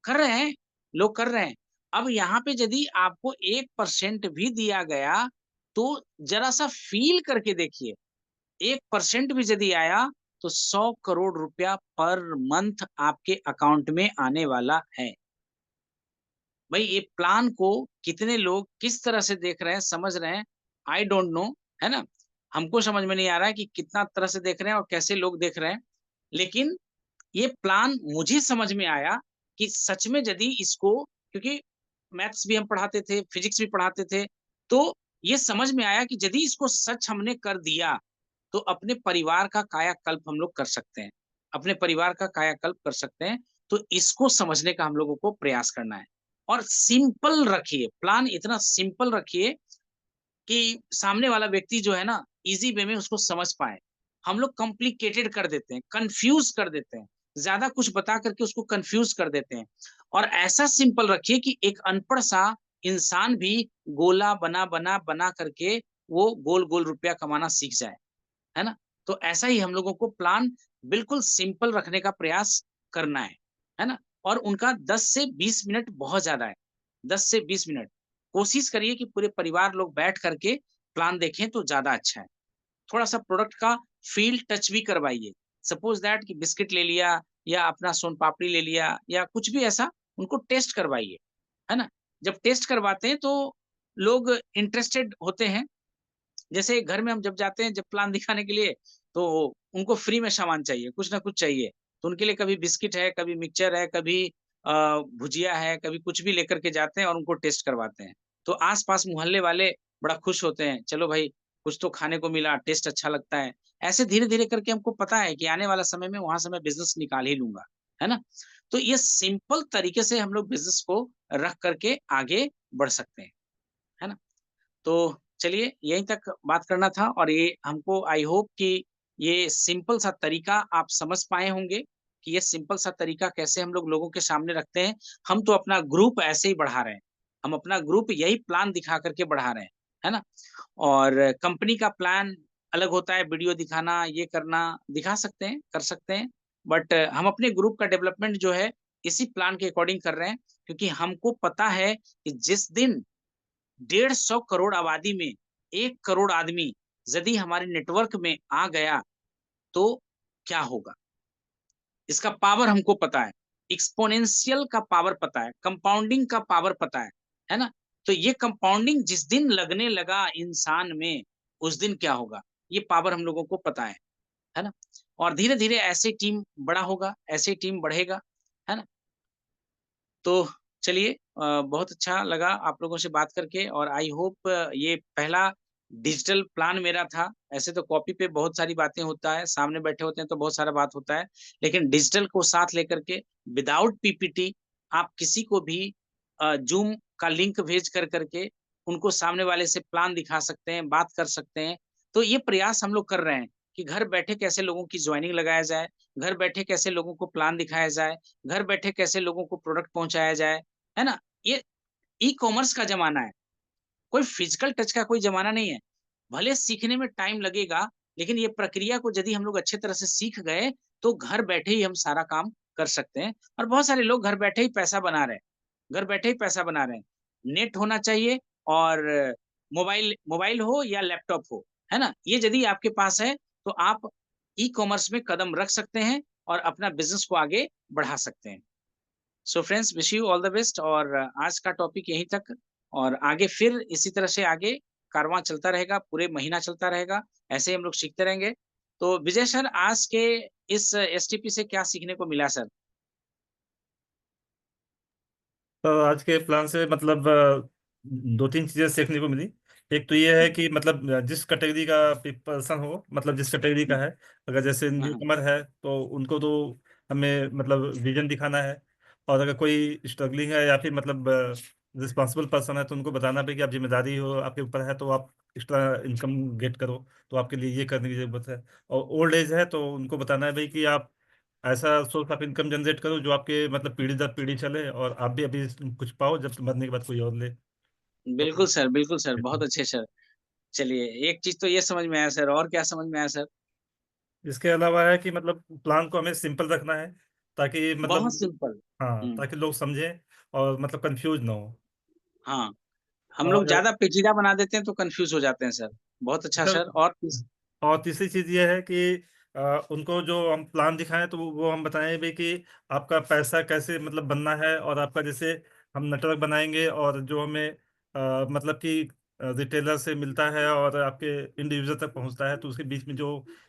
कर रहे हैं, लोग कर रहे हैं। अब यहाँ पे यदि आपको 1% भी दिया गया, तो ज़रा-सा फ़ील करके देखिए, 1% भी यदि आया, तो 100 करोड़ रुपया पर मंथ आपके अकाउंट में आने वाला है। भाई ये प्लान को कितने लोग किस तरह से देख रहे हैं, समझ रहे हैं, आई डोंट नो, है ना? हमको समझ में नहीं आ रहा है कि कितना तरह से देख रहे हैं और कैसे लोग देख रहे हैं। लेकिन ये प्लान मुझे समझ में आया कि सच में यदि इसको क्योंकि मैथ्स भी हम पढ़ाते थे, फिज़िक्स भी पढ़ाते थे, तो ये समझ में आया कि यदि इसको सच हमने कर दिया, तो अपने परिवार का कायाकल्प हम लोग कर सकते हैं। अपने परिवार का कायाकल्प कर सकते हैं, तो इसको समझने का हम लोगों को प्रयास करना है। और सिंपल रखिए, प्लान इतना सिंपल रखिए कि सामने वाला व्यक्ति जो है ना, ईज़ी वे में उसको समझ पाए। हम लोग कॉम्प्लिकेटेड कर देते हैं, कन्फ्यूज़ कर देते हैं, ज़्यादा कुछ बता कर के उसको कन्फ्यूज़ कर देते हैं। और ऐसा सिंपल रखिए कि एक अनपढ़ सा इंसान भी गोला बना करके वो गोल-गोल रुपया कमाना सीख जाए। है ना? तो ऐसा ही हम लोगों को प्लान बिल्कुल सिंपल रखने का प्रयास करना है ना? और उनका 10 से 20 मिनट बहुत ज़्यादा है, 10 से 20 मिनट। कोशिश करिए कि पूरे परिवार लोग बैठ कर के प्लान देखें तो ज़्यादा अच्छा है। थोड़ा-सा प्रोडक्ट का फ़ील टच भी करवाइए। सपोज़ दैट कि बिस्किट ले लिया या अपना सोन पापड़ी ले लिया या कुछ भी ऐसा उनको टेस्ट करवाइए, है ना? जब टेस्ट करवाते हैं तो लोग इंटरेस्टेड होते हैं जैसे घर में हम जब जाते हैं जब प्लान दिखाने के लिए, तो उनको फ्री में सामान चाहिए, कुछ ना कुछ चाहिए। तो उनके लिए कभी बिस्किट है, कभी मिक्सचर है, कभी भुजिया है, कभी कुछ भी लेकर के जाते हैं और उनको टेस्ट करवाते हैं। तो आस-पास मोहल्ले वाले बड़ा खुश होते हैं, चलो भाई कुछ तो खाने को मिला, टेस्ट अच्छा लगता है। ऐसे धीरे-धीरे करके हमको पता है कि आने वाला समय में वहाँ से मैं बिज़नेस निकाल ही लूँगा, है ना? तो ये सिंपल तरीके से हम लोग बिज़नेस को रख कर के आगे बढ़ सकते हैं, है ना? तो चलिए यहीं तक बात करना था और ये हमको आई होप कि ये सिंपल सा तरीका आप समझ पाए होंगे कि ये सिंपल सा तरीका कैसे हम लोग लोगों के सामने रखते हैं। हम तो अपना ग्रुप ऐसे ही बढ़ा रहे हैं। हम अपना ग्रुप यही प्लान दिखा कर के बढ़ा रहे हैं, है ना? और कंपनी का प्लान अलग होता है, वीडियो दिखाना, ये करना, दिखा सकते हैं, कर सकते हैं। बट हम अपने ग्रुप का डेवलपमेंट जो है इसी प्लान के अकॉर्डिंग कर रहे हैं क्योंकि हमको पता है कि जिस दिन 150 करोड़ आबादी में 1 करोड़ आदमी यदि हमारे नेटवर्क में आ गया, तो क्या होगा? इसका पावर हमको पता है। एक्स्पोनेंशियल का पावर पता है, कंपाउंडिंग का पावर पता है ना? तो ये कंपाउंडिंग जिस दिन लगने लगा इंसान में, उस दिन क्या होगा? ये पावर हम लोगों को पता है ना? और धीरे-धीरे ऐसे टीम बड़ा होगा, ऐसे टीम बढ़ेगा, है ना? तो चलिए बहुत अच्छा लगा आप लोगों से बात करके और आई होप ये पहला डिजिटल प्लान मेरा था। ऐसे तो कॉपी पे बहुत सारी बातें होता है, सामने बैठे होते हैं तो बहुत सारा बात होता है। लेकिन डिजिटल को साथ लेकर के विदाउट पीपीटी आप किसी को भी ज़ूम का लिंक भेज कर के उनको सामने वाले से प्लान दिखा सकते हैं, बात कर सकते हैं। तो ये प्रयास हम लोग कर रहे हैं कि घर बैठे कैसे लोगों की जॉइनिंग लगाया जाए, घर बैठे कैसे लोगों को प्लान दिखाया जाए, घर बैठे कैसे लोगों को प्रोडक्ट पहुँचाया जाए, है ना? ये ई-कॉमर्स का ज़माना है, कोई फिज़िकल टच का कोई ज़माना नहीं है। भले सीखने में टाइम लगेगा, लेकिन ये प्रक्रिया को यदि हम लोग अच्छे तरह से सीख गए, तो घर बैठे ही हम सारा काम कर सकते हैं और बहुत सारे लोग घर बैठे ही पैसा बना रहे हैं, घर बैठे ही पैसा बना रहे हैं। नेट होना चाहिए और मोबाइल मोबाइल हो या लैपटॉप हो, है ना? ये यदि आपके पास है, तो आप ई-कॉमर्स में कदम रख सकते हैं और अपना बिज़नेस को आगे बढ़ा सकते हैं। So friends wish you all the best और आज का टॉपिक यहीं तक और आगे फिर इसी तरह से आगे कारवां चलता रहेगा, पूरे महीना चलता रहेगा, ऐसे ही हम लोग सीखते रहेंगे। तो विजय सर आज के इस एसटीपी से क्या सीखने को मिला सर? तो आज के प्लान से मतलब दो तीन चीजें सीखने को मिली। एक तो ये है हुँ, कि मतलब जिस कैटेगरी का पर्सन हो, मतलब जिस कैटेगरी का हुँ, है, अगर जैसे हाँ, न्यू हाँ, कमर है तो उनको तो हमें मतलब विजन दिखाना है। और अगर कोई स्ट्रगलिंग है या फिर मतलब रिस्पॉन्सिबल पर्सन है तो उनको बताना भी कि आप जिम्मेदारी हो आपके ऊपर है तो आप एक्स्ट्रा इनकम गेट करो, तो आपके लिए ये करने की जरूरत है। और ओल्ड एज है तो उनको बताना है भाई कि आप ऐसा सोर्स ऑफ इनकम जनरेट करो जो आपके मतलब पीढ़ी दर पीढ़ी चले और आप भी अभी कुछ पाओ जब मरने के बाद कोई और ले। बिल्कुल सर, बहुत अच्छे सर। चलिए, एक चीज़ तो ये समझ में आया सर, और क्या समझ में आया सर? इसके अलावा है कि मतलब प्लान को हमें सिंपल रखना है, ताकि बहुत मतलब सिंपल। हाँ, हुँ, ताकि लोग समझें और मतलब कन्फ्यूज़ ना हो। हाँ, हम लोग और ज़्यादा पेचीदा बना देते हैं तो कन्फ्यूज़ हो जाते हैं सर। बहुत अच्छा सर सर, और किस और तीसरी चीज़ ये है कि उनको जो हम प्लान दिखाएँ तो वो हम बताएँ भी कि आपका पैसा कैसे मतलब बनना है, और आपका जैसे हम नेटवर्क बनाएँगे और जो हमें मतलब कि रिटेलर से मिलता है और आपके इंडिविजुअल तक पहुँचता है, तो उसके बीच में जो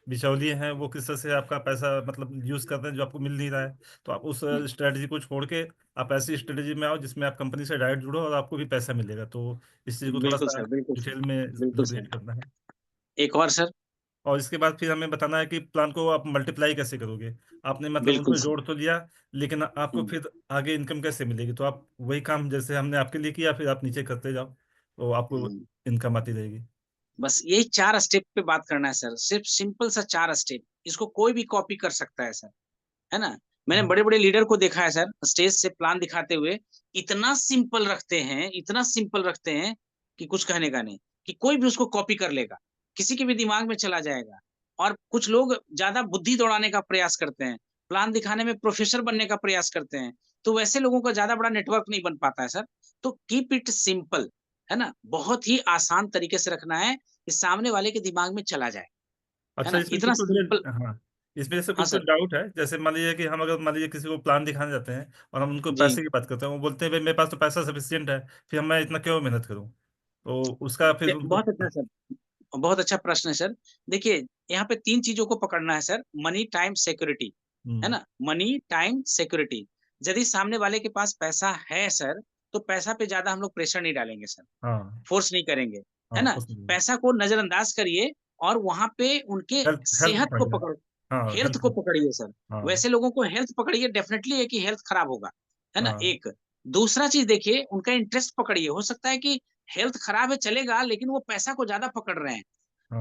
बिचौलिए हैं वो किस तरह से आपका पैसा मतलब यूज़ कर रहे हैं जो आपको मिल नहीं रहा है। तो आप उस हुँ, स्ट्रैटेजी को छोड़ के आप ऐसी स्ट्रैटेजी में आओ जिसमें आप कंपनी से डायरेक्ट जुड़ो और आपको भी पैसा मिलेगा। तो इस चीज़ को थोड़ा-सा बिल्कुल सर, डिटेल में बिल्कुल इलैबोरेट सर। करना है। एक और सर? और इसके बाद फिर हमें बताना है कि प्लान को आप मल्टीप्लाई कैसे करोगे? आपने मतलब बिल्कुल उनको सर। जोड़ तो लिया, लेकिन आपको हुँ, फिर आगे इनकम कैसे मिलेगी? तो आप वही काम जैसे हमने आपके लिए किया, फिर आप नीचे करते जाओ, तो आपको हुँ। इनकम आती रहेगी। बस यही 4 स्टेप पे बात करना है सर, सिर्फ़ सिंपल सा 4 स्टेप, इसको कोई भी कॉपी कर सकता है सर, है ना? मैंने हुँ, बड़े-बड़े लीडर को देखा है सर, स्टेज से प्लान दिखाते हुए, इतना सिंपल रखते हैं कि कुछ कहने का नहीं, कि कोई भी उसको कॉपी कर लेगा, किसी के भी दिमाग में चला जाएगा। और कुछ लोग ज़्यादा बुद्धि दौड़ाने का प्रयास करते हैं, प्लान दिखाने में प्रोफ़ेसर बनने का प्रयास करते हैं, तो वैसे लोगों का ज़्यादा बड़ा नेटवर्क नहीं बन पाता है सर। तो कीप इट सिंपल, है ना? बहुत ही आसान तरीके से रखना है, कि सामने वाले के दिमाग में चला जाए, है अच्छा ना? इसमें इतना कुछ-कुछ सिंपल। हाँ, इसमें जैसे हाँ कुछ-कुछ सर, डाउट है, जैसे मान लीजिए कि हम अगर मान लीजिए किसी को प्लान दिखाने जाते हैं और हम उनको जी। पैसे की बात करते हैं, वो बोलते हैं, "भई मेरे पास तो पैसा सफिशिएंट है, फिर मैं इतना क्यों मेहनत करूँ?" तो उसका फिर उनको बहुत अच्छा सर, बहुत अच्छा प्रश्न है सर। देखिए, यहाँ पे 3 चीज़ों को पकड़ना है सर, मनी, टाइम, सिक्योरिटी, है हुँ, ना? Money, time, security. यदि सामने वाले के पास पैसा है सर, तो पैसा पे ज़्यादा हम लोग प्रेशर नहीं डालेंगे सर, हाँ, फ़ोर्स नहीं करेंगे, है हाँ, ना? कुछ नहीं। पैसा को नज़रअंदाज करिए और वहाँ पे उनके हेल्थ हेल्थ सेहत को पकड़िए। पकड़ो, हाँ, हेल्थ हेल्थ को को पकड़िए सर। हाँ, वैसे लोगों को हेल्थ पकड़िए, डेफ़िनेटली है कि हेल्थ खराब होगा, है ना? हाँ, एक। दूसरा चीज़ देखिए, उनका इंटरेस्ट पकड़िए, हो सकता है कि हेल्थ खराब है चलेगा, लेकिन वो पैसा को ज़्यादा पकड़ रहे हैं।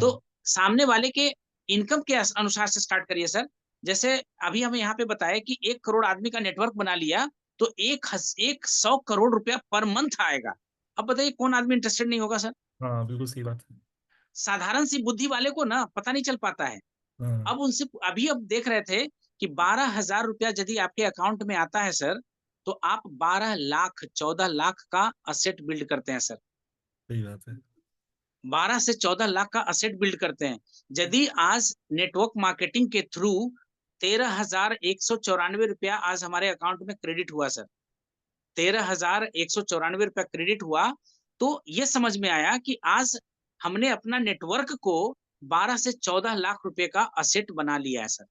तो हाँ, सामने वाले के इनकम के अनुसार से स्टार्ट करिए सर। जैसे अभी हमें यहाँ पे बताया कि 1 करोड़ आदमी का नेटवर्क बना लिया, तो 100 करोड़ रुपया पर मंथ आएगा। अब बताइए कौन आदमी इंटरेस्टेड नहीं होगा सर? हाँ, बिल्कुल सही बात है। साधारण सी बुद्धि वाले को ना पता नहीं चल पाता है। हाँ, अब उनसे अभी अब देख रहे थे कि 12,000 रुपया यदि आपके अकाउंट में आता है सर, तो आप 12 लाख, 14 लाख का असेट बिल्ड करते हैं सर। सही बात है। 12 से 14 लाख का असेट बिल्ड करते हैं। यदि आज नेटवर्क मार्केटिंग के थ्रू 13,194 रुपया आज हमारे अकाउंट में क्रेडिट हुआ सर। 13,194 रुपया क्रेडिट हुआ, तो ये समझ में आया कि आज हमने अपना नेटवर्क को 12 से 14 लाख रुपए का असेट बना लिया है सर,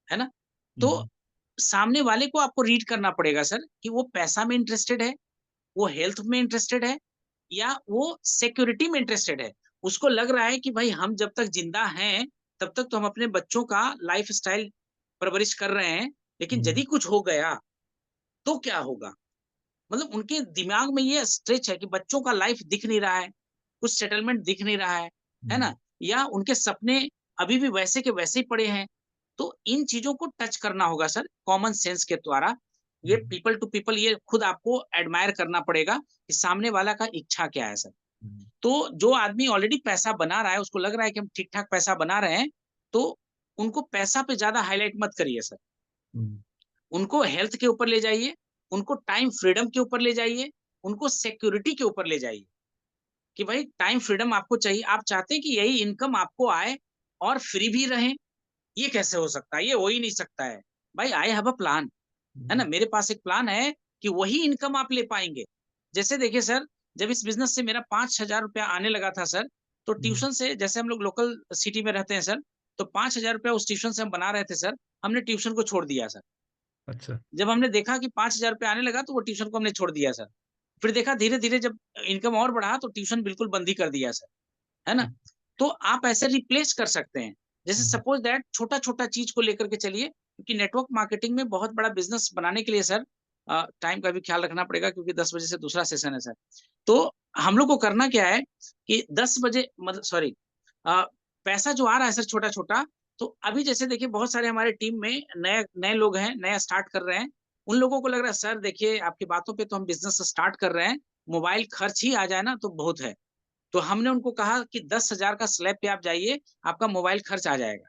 है ना? तो हुँ, सामने वाले को आपको रीड करना पड़ेगा सर कि वो पैसा में इंटरेस्टेड है, वो हेल्थ में इंटरेस्टेड है या वो सिक्योरिटी में इंटरेस्टेड है। उसको लग रहा है कि भाई हम जब तक ज़िंदा हैं, तब तक तो हम अपने बच्चों का लाइफ़स्टाइल परवरिश कर रहे हैं, लेकिन हुँ, यदि कुछ हो गया, तो क्या होगा? मतलब उनके दिमाग में ये स्ट्रेच है कि बच्चों का लाइफ़ दिख नहीं रहा है, कुछ सेटलमेंट दिख नहीं रहा है हुँ, ना? या उनके सपने अभी भी वैसे के वैसे ही पड़े हैं। तो इन चीज़ों को टच करना होगा सर कॉमन सेंस के द्वारा। ये हुँ, पीपल टू पीपल ये खुद आपको एडमायर करना पड़ेगा कि सामने वाला का इच्छा क्या है सर। हुँ, तो जो आदमी ऑलरेडी पैसा बना रहा है, उसको लग रहा है कि हम ठीक-ठाक पैसा बना रहे हैं, तो उनको पैसा पे ज़्यादा हाइलाइट मत करिए सर। हुँ, उनको हेल्थ के ऊपर ले जाइए, उनको टाइम फ्रीडम के ऊपर ले जाइए, उनको सिक्योरिटी के ऊपर ले जाइए, कि भाई टाइम फ्रीडम आपको चाहिए। आप चाहते हैं कि यही इनकम आपको आए और फ्री भी रहें, ये कैसे हो सकता है? ये हो ही नहीं सकता है। भाई आई हैव अ प्लान, है ना? हुँ, मेरे पास एक प्लान है कि वही इनकम आप ले पाएँगे। जैसे देखिए सर, जब इस बिज़नेस से मेरा 5,000 रुपया आने लगा था सर, तो हुँ, ट्यूशन से जैसे हम लोग लोकल सिटी में रहते हैं सर, तो 5,000 रुपया उस ट्यूशन से हम बना रहे थे सर, हमने ट्यूशन को छोड़ दिया सर। अच्छा, जब हमने देखा कि 5,000 रुपया आने लगा, तो वो ट्यूशन को हमने छोड़ दिया सर। फिर देखा धीरे-धीरे जब इनकम और बढ़ा, तो ट्यूशन बिल्कुल बंद ही कर दिया सर, है ना? हुँ, तो आप ऐसे रिप्लेस कर सकते हैं। जैसे हुँ, सपोज़ दैट छोटा-छोटा चीज़ को लेकर के चलिए, क्योंकि नेटवर्क मार्केटिंग में बहुत बड़ा बिज़नेस बनाने के लिए सर टाइम का भी ख्याल रखना पड़ेगा क्योंकि 10 बजे से दूसरा सेशन है सर। तो हम लोग को करना क्या है कि 10 बजे मतलब सॉरी अ, पैसा जो आ रहा है सर छोटा-छोटा, तो अभी जैसे देखिए बहुत सारे हमारे टीम में नए नए लोग हैं, नया स्टार्ट कर रहे हैं। उन लोगों को लग रहा है सर देखिए आपकी बातों पे तो हम बिज़नेस स्टार्ट कर रहे हैं, मोबाइल खर्च ही आ जाए ना तो बहुत है। तो हमने उनको कहा कि 10,000 का स्लैब पे आप जाइए, आपका मोबाइल खर्च आ जाएगा,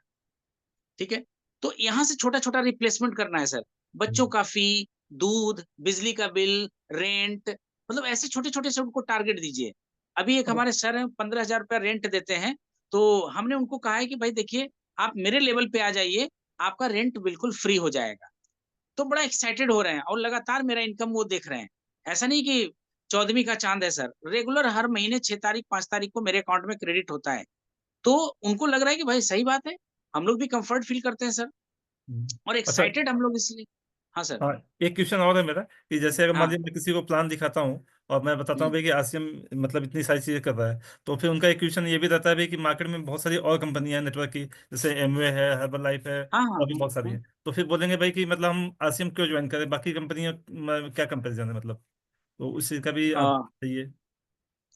ठीक है? तो यहाँ से छोटा-छोटा रिप्लेसमेंट करना है सर। बच्चों हुँ, का फ़ी, दूध, बिजली का बिल, रेंट मतलब ऐसे छोटे-छोटे से उनको टारगेट दीजिए। अभी एक और हमारे सर हैं ₹15,000 रेंट देते हैं, तो हमने उनको कहा है कि भाई देखिए, आप मेरे लेवल पे आ जाइए, आपका रेंट बिल्कुल फ्री हो जाएगा। तो बड़ा एक्साइटेड हो रहे हैं और लगातार मेरा इनकम वो देख रहे हैं। ऐसा नहीं कि 14वीं का चाँद है सर, रेगुलर हर महीने 6 तारीख, 5 तारीख को मेरे अकाउंट में क्रेडिट होता है। तो उनको लग रहा है कि भाई सही बात है, हम लोग भी कम्फर्ट फ़ील करते हैं सर हुँ। और अच्छा एक्साइटेड हम लोग इसलिए हाँ सर। हाँ, एक क्वेश्चन और है मेरा कि जैसे अगर मान हाँ। लीजिए मैं किसी को प्लान दिखाता हूँ और मैं बताता हूँ हुँ। भाई कि आसिम मतलब इतनी सारी चीज़ें कर रहा है, तो फिर उनका एक क्वेश्चन ये भी रहता है भाई कि मार्केट में बहुत सारी और कंपनियां हैं नेटवर्क की, जैसे एमवे है, हर्बल लाइफ है, हाँ, हाँ, और भी हाँ, बहुत सारी हाँ। हैं। तो फिर बोलेंगे भाई कि मतलब हम आसिम क्यों ज्वाइन करें, बाकी कंपनियों में क्या कंपेरिजन है मतलब, तो उस चीज़ का भी अ, आंसर चाहिए।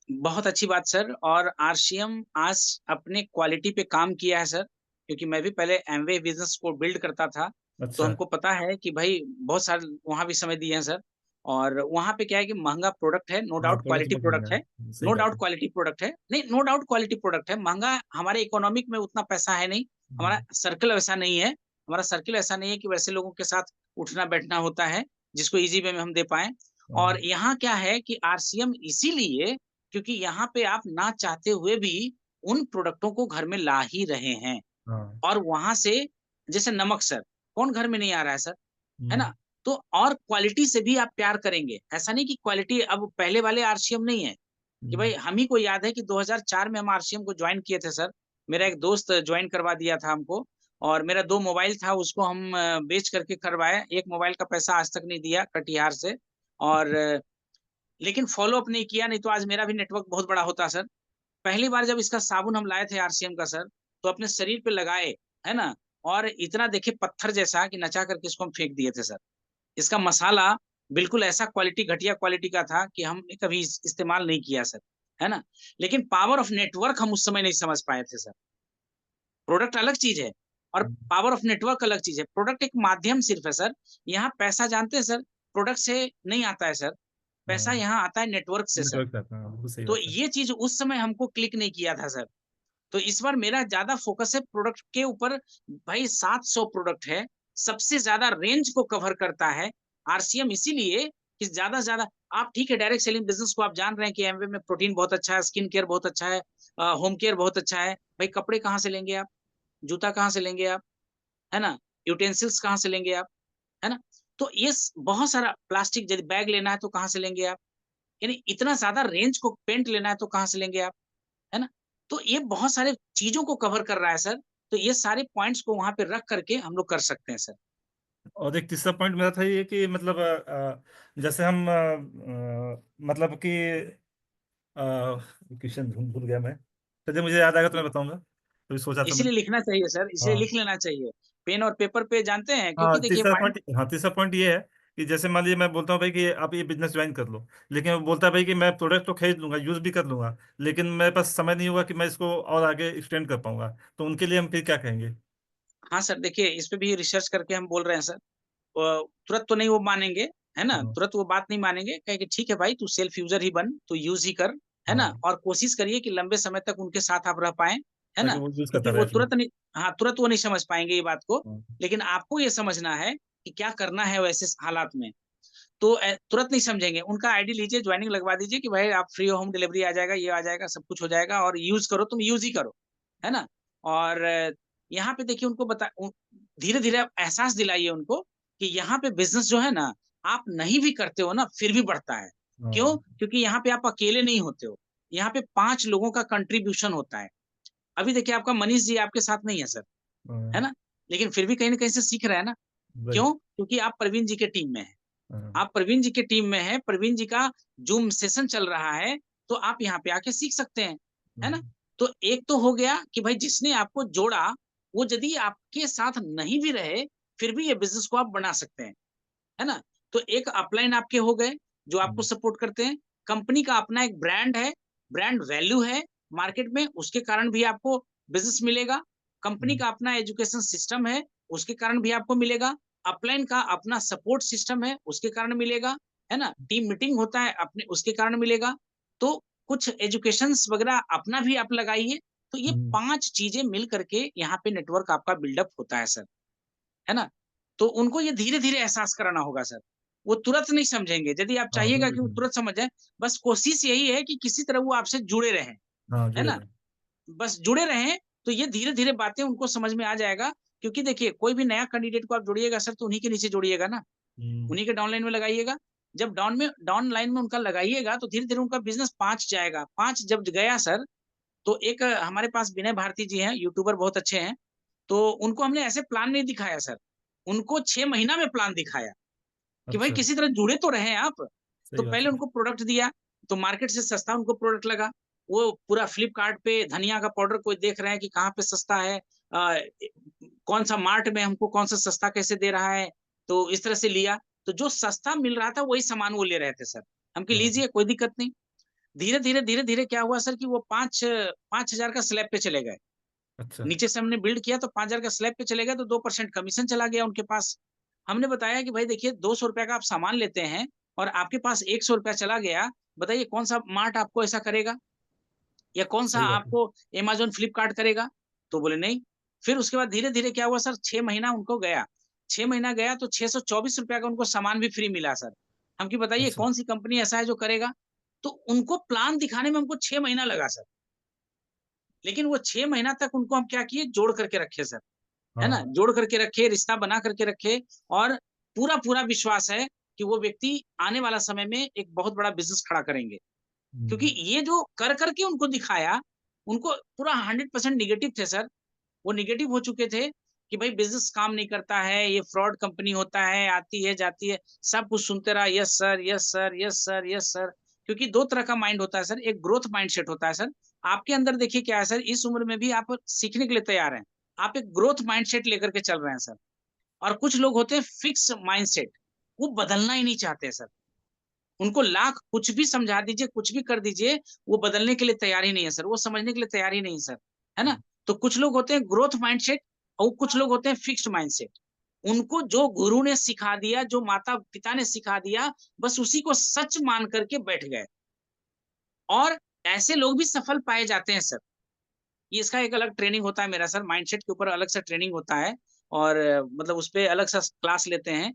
बहुत अच्छी बात सर और आरसीएम आज अपने क्वालिटी पे काम किया है सर, क्योंकि मैं भी पहले एमवे बिज़नेस को बिल्ड करता था, तो अच्छा। हमको पता है कि भई बहुत सारे वहाँ भी समय दिए हैं सर और वहाँ पे क्या है कि महँगा प्रोडक्ट है, नो हाँ, डाउट प्रोडक्ट क्वालिटी बहुत महंगा प्रोडक्ट है, है, सही नो बात डाउट है। क्वालिटी प्रोडक्ट है। नहीं, नो डाउट क्वालिटी प्रोडक्ट है, महँगा हमारे इकोनॉमिक में उतना पैसा है नहीं, हमारा हम्म, सर्कल वैसा नहीं है, हमारा सर्कल ऐसा नहीं है कि वैसे लोगों के साथ उठना-बैठना होता है, जिसको ईज़ी वे में हम दे पाएँ। हाँ और यहाँ क्या है कि आरसीएम इसीलिए क्योंकि यहाँ पे आप ना चाहते हुए भी उन प्रोडक्टों को घर में ला ही रहे हैं हाँ। और वहाँ से जैसे नमक सर, कौन घर में नहीं आ रहा है सर, है हम्म, ना? तो और क्वालिटी से भी आप प्यार करेंगे। ऐसा नहीं कि क्वालिटी अब पहले वाले आरसीएम नहीं है, कि भाई हम्म, हम ही को याद है कि 2004 में हम आरसीएम को जॉइन किए थे सर। मेरा एक दोस्त जॉइन करवा दिया था हमको और मेरा 2 मोबाइल था उसको हम बेच करके करवाए। एक मोबाइल का पैसा आज तक नहीं दिया कटिहार से और लेकिन फ़ॉलो अप नहीं किया, नहीं तो आज मेरा भी नेटवर्क बहुत बड़ा होता सर। पहली बार जब इसका साबुन हम लाए थे आरसीएम का सर, तो अपने शरीर पे लगाए, है ना? और इतना देखिए पत्थर जैसा कि नचा करके इसको हम फेंक दिए थे सर। इसका मसाला बिल्कुल ऐसा क्वालिटी घटिया क्वालिटी का था कि हमने कभी इस्तेमाल नहीं किया सर, है ना? लेकिन पावर ऑफ नेटवर्क हम उस समय नहीं समझ पाए थे सर। प्रोडक्ट अलग चीज़ है और हम्म, पावर ऑफ नेटवर्क अलग चीज़ है। प्रोडक्ट एक माध्यम सिर्फ़ है सर। यहाँ पैसा जानते हैं सर, प्रोडक्ट से नहीं आता है सर। पैसा हाँ, यहाँ आता है नेटवर्क से सर। नेटवर्क रहता है, हाँ, बिल्कुल सही तो बात है। ये चीज़ उस समय हमको क्लिक नहीं किया था सर। तो इस बार मेरा ज़्यादा फ़ोकस है प्रोडक्ट के ऊपर भाई 700 प्रोडक्ट है, सबसे ज़्यादा रेंज को कवर करता है। आरसीएम इसीलिए कि ज़्यादा से ज़्यादा आप ठीक है डायरेक्ट सेलिंग बिज़नेस को आप जान रहे हैं कि एमवे में प्रोटीन बहुत अच्छा है, स्किन केयर बहुत अच्छा है होम केयर बहुत अच्छा है। भाई कपड़े कहाँ से लेंगे आप? जूता कहाँ से लेंगे आप? है ना? यूटेंसिल्स कहाँ से लेंगे आप? है ना? तो ये बहुत सारा प्लास्टिक यदि बैग लेना है तो कहाँ से लेंगे आप? यानी इतना ज़्यादा रेंज को पेंट लेना है तो कहाँ से लेंगे आप? है ना? तो ये बहुत सारे चीज़ों को कवर कर रहा है सर, तो ये सारे पॉइंट्स को वहाँ पे रख करके हम लोग कर सकते हैं सर। और एक तीसरा पॉइंट मेरा था ये कि मतलब जैसे हम मतलब कि क्वेश्चन भूल भूल गया मैं। चलिए मुझे याद आएगा तो मैं बताऊँगा। अभी सोचा था मैंने। इसीलिए लिखना चाहिए सर, इसीलिए हाँ। लिख लेना चाहिए। पेन और पेपर पे जानते हैं हाँ, क्योंकि देखिए माइंड तीसरा पॉइंट ये है कि जैसे मान लीजिए मैं बोलता हूँ भाई कि आप ये बिज़नेस जॉइन कर लो। लेकिन वो बोलता है भाई कि मैं प्रोडक्ट तो खरीद लूँगा, यूज़ भी कर लूँगा, लेकिन मेरे पास समय नहीं होगा कि मैं इसको और आगे एक्सटेंड कर पाऊँगा। तो उनके लिए हम फिर क्या कहेंगे? हाँ सर, देखिए इस पे भी रिसर्च करके हम बोल रहे हैं सर। तुरंत तो नहीं वो मानेंगे, है ना? हाँ, तुरंत वो बात नहीं मानेंगे, कहेंगे ठीक है भाई तू सेल्फ यूज़र ही बन, तू यूज़ ही कर, है ना? हाँ, और कोशिश करिए कि लंबे समय तक उनके साथ आप रह पाएँ, है ताकि ना? वो यूज़ क्योंकि करता वो रहे फिर। तुरंत नहीं हाँ, तुरंत वो नहीं समझ पाएँगे ये बात को, हाँ, लेकिन आपको ये समझना है कि क्या करना है वैसे हालात में। तो तुरंत नहीं समझेंगे, उनका आईडी लीजिए, जॉइनिंग लगवा दीजिए कि भाई आप फ्री होम डिलीवरी आ जाएगा, ये आ जाएगा, सब कुछ हो जाएगा और यूज़ करो, तुम यूज़ ही करो, है ना? और यहाँ पे देखिए उनको धीरे-धीरे आप एहसास दिलाइए उनको कि यहाँ पे बिज़नेस जो है ना, आप नहीं भी करते हो ना, फिर भी बढ़ता है। क्यों? हाँ, क्योंकि यहाँ पे आप अकेले नहीं होते हो, यहाँ पे 5 लोगों का कंट्रीब्यूशन होता है। अभी देखिए आपका मनीष जी आपके साथ नहीं है सर, है हाँ, ना? लेकिन फिर भी कहीं न कहीं से सीख रहे हैं ना, राइट। क्यों? क्योंकि आप प्रवीण जी के टीम में हैं। हाँ, आप प्रवीण जी की टीम में हैं, प्रवीण जी का ज़ूम सेशन चल रहा है, तो आप यहाँ पे आके सीख सकते हैं, है ना? हुँ, तो एक तो हो गया कि भाई जिसने आपको जोड़ा, वो यदि आपके साथ नहीं भी रहे, फिर भी ये बिज़नेस को आप बना सकते हैं, है ना? तो एक अपलाइन आपके हो गए, जो आपको हुँ, सपोर्ट करते हैं। कंपनी का अपना एक ब्रांड है, ब्रांड वैल्यू है मार्केट में, उसके कारण भी आपको बिज़नेस मिलेगा। कंपनी हुँ, का अपना एजुकेशन सिस्टम है, उसके कारण भी आपको मिलेगा। अपलाइन का अपना सपोर्ट सिस्टम है, उसके कारण मिलेगा। है ना? टीम मीटिंग होता है अपने उसके कारण मिलेगा। तो कुछ एजुकेशंस वगैरह अपना भी आप लगाइए, तो ये हुँ। 5 चीज़ें मिल करके यहाँ पे नेटवर्क आपका बिल्डअप होता है सर, है ना? तो उनको ये धीरे-धीरे एहसास कराना होगा सर। वो तुरंत नहीं समझेंगे, यदि आप हाँ, चाहिएगा बिल्कुल कि वो समझा। तुरंत समझ जाएँ, बस कोशिश यही है कि किसी तरह वो आपसे जुड़े रहें, हाँ, है जुड़े ना? रहें। बस जुड़े रहें, तो ये धीरे-धीरे बातें उनको समझ में आ जाएगा, क्योंकि देखिए कोई भी नया कैंडिडेट को आप जोड़िएगा सर, तो उन्हीं के नीचे जोड़िएगा ना, हुँ, उन्हीं के डाउनलाइन में लगाइएगा। जब डाउन लाइन में उनका लगाइएगा, तो धीरे-धीरे उनका बिज़नेस 5 जाएगा। 5 जब गया सर, तो एक हमारे पास विनय भारती जी हैं, यूट्यूबर बहुत अच्छे हैं, तो उनको हमने ऐसे प्लान नहीं दिखाया सर, उनको 6 महीना में प्लान दिखाया। कि भाई अच्छा, किसी तरह जुड़े तो रहें आप। तो सही बात पहले है। उनको प्रोडक्ट दिया, तो मार्केट से सस्ता उनको प्रोडक्ट लगा। वो पूरा फ्लिपकार्ट पे धनिया का पाउडर कोई देख रहे हैं कि कहाँ पे सस्ता है, ए कौन-सा मार्ट में हमको कौन-सा सस्ता कैसे दे रहा है, तो इस तरह से लिया। तो जो सस्ता मिल रहा था वही सामान वो ले रहे थे सर। हम कहे हाँ, लीजिए कोई दिक्कत नहीं। धीरे-धीरे, धीरे-धीरे क्या हुआ सर कि वो 5,000 का स्लैब पे चले गए। अच्छा, नीचे से हमने बिल्ड किया तो 5,000 का स्लैब पे चले गए तो 2% कमीशन चला गया उनके पास। हमने बताया कि भाई देखिए ₹200 का आप सामान लेते हैं और आपके पास ₹100 चला गया, बताइए कौन-सा मार्ट आपको ऐसा करेगा? या कौन-सा सही बात है। आपको अमेज़न, फ्लिपकार्ट करेगा? तो बोले नहीं। फिर उसके बाद धीरे-धीरे क्या हुआ सर 6 महीना उनको गया। 6 महीना गया तो ₹624 का उनको सामान भी फ्री मिला सर। हम कि बताइए अच्छा, कौन-सी कंपनी ऐसा है जो करेगा? तो उनको प्लान दिखाने में हमको 6 महीना लगा सर। लेकिन वो 6 महीना तक उनको हम क्या किए जोड़ करके रखे सर। है ना? हाँ, जोड़ करके रखे, रिश्ता बना करके रखे और पूरा-पूरा विश्वास है कि वो व्यक्ति आने वाला समय में एक बहुत बड़ा बिज़नेस खड़ा करेंगे। क्योंकि हुँ, ये जो कर के उनको दिखाया, उनको पूरा 100% नेगेटिव थे सर। वो नेगेटिव हो चुके थे कि भाई बिज़नेस काम नहीं करता है, ये फ्रॉड कंपनी होता है, आती है, जाती है, सब कुछ सुनते रहा, yes sir, yes sir, yes sir, yes sir. क्योंकि 2 तरह का माइंड होता है सर, एक ग्रोथ माइंडसेट होता है सर। आपके अंदर देखिए क्या है सर, इस उम्र में भी आप सीखने के लिए तैयार हैं। आप एक ग्रोथ माइंडसेट लेकर के चल रहे हैं सर। और कुछ लोग होते हैं फिक्स माइंडसेट, वो बदलना ही नहीं चाहते सर। उनको लाख कुछ भी समझा दीजिए, कुछ भी कर दीजिए, वो बदलने के लिए तैयार ही नहीं है सर, वो समझने के लिए तैयार ही नहीं है सर, है ना? तो कुछ लोग होते हैं ग्रोथ माइंडसेट और कुछ लोग होते हैं फिक्स्ड माइंडसेट। उनको जो गुरु ने सिखा दिया, जो माता-पिता ने सिखा दिया, बस उसी को सच मान कर के बैठ गए और ऐसे लोग भी सफल पाए जाते हैं सर। ये इसका एक अलग ट्रेनिंग होता है मेरा सर, माइंडसेट के ऊपर अलग से ट्रेनिंग होता है और मतलब उसपे अलग सा क्लास लेते हैं,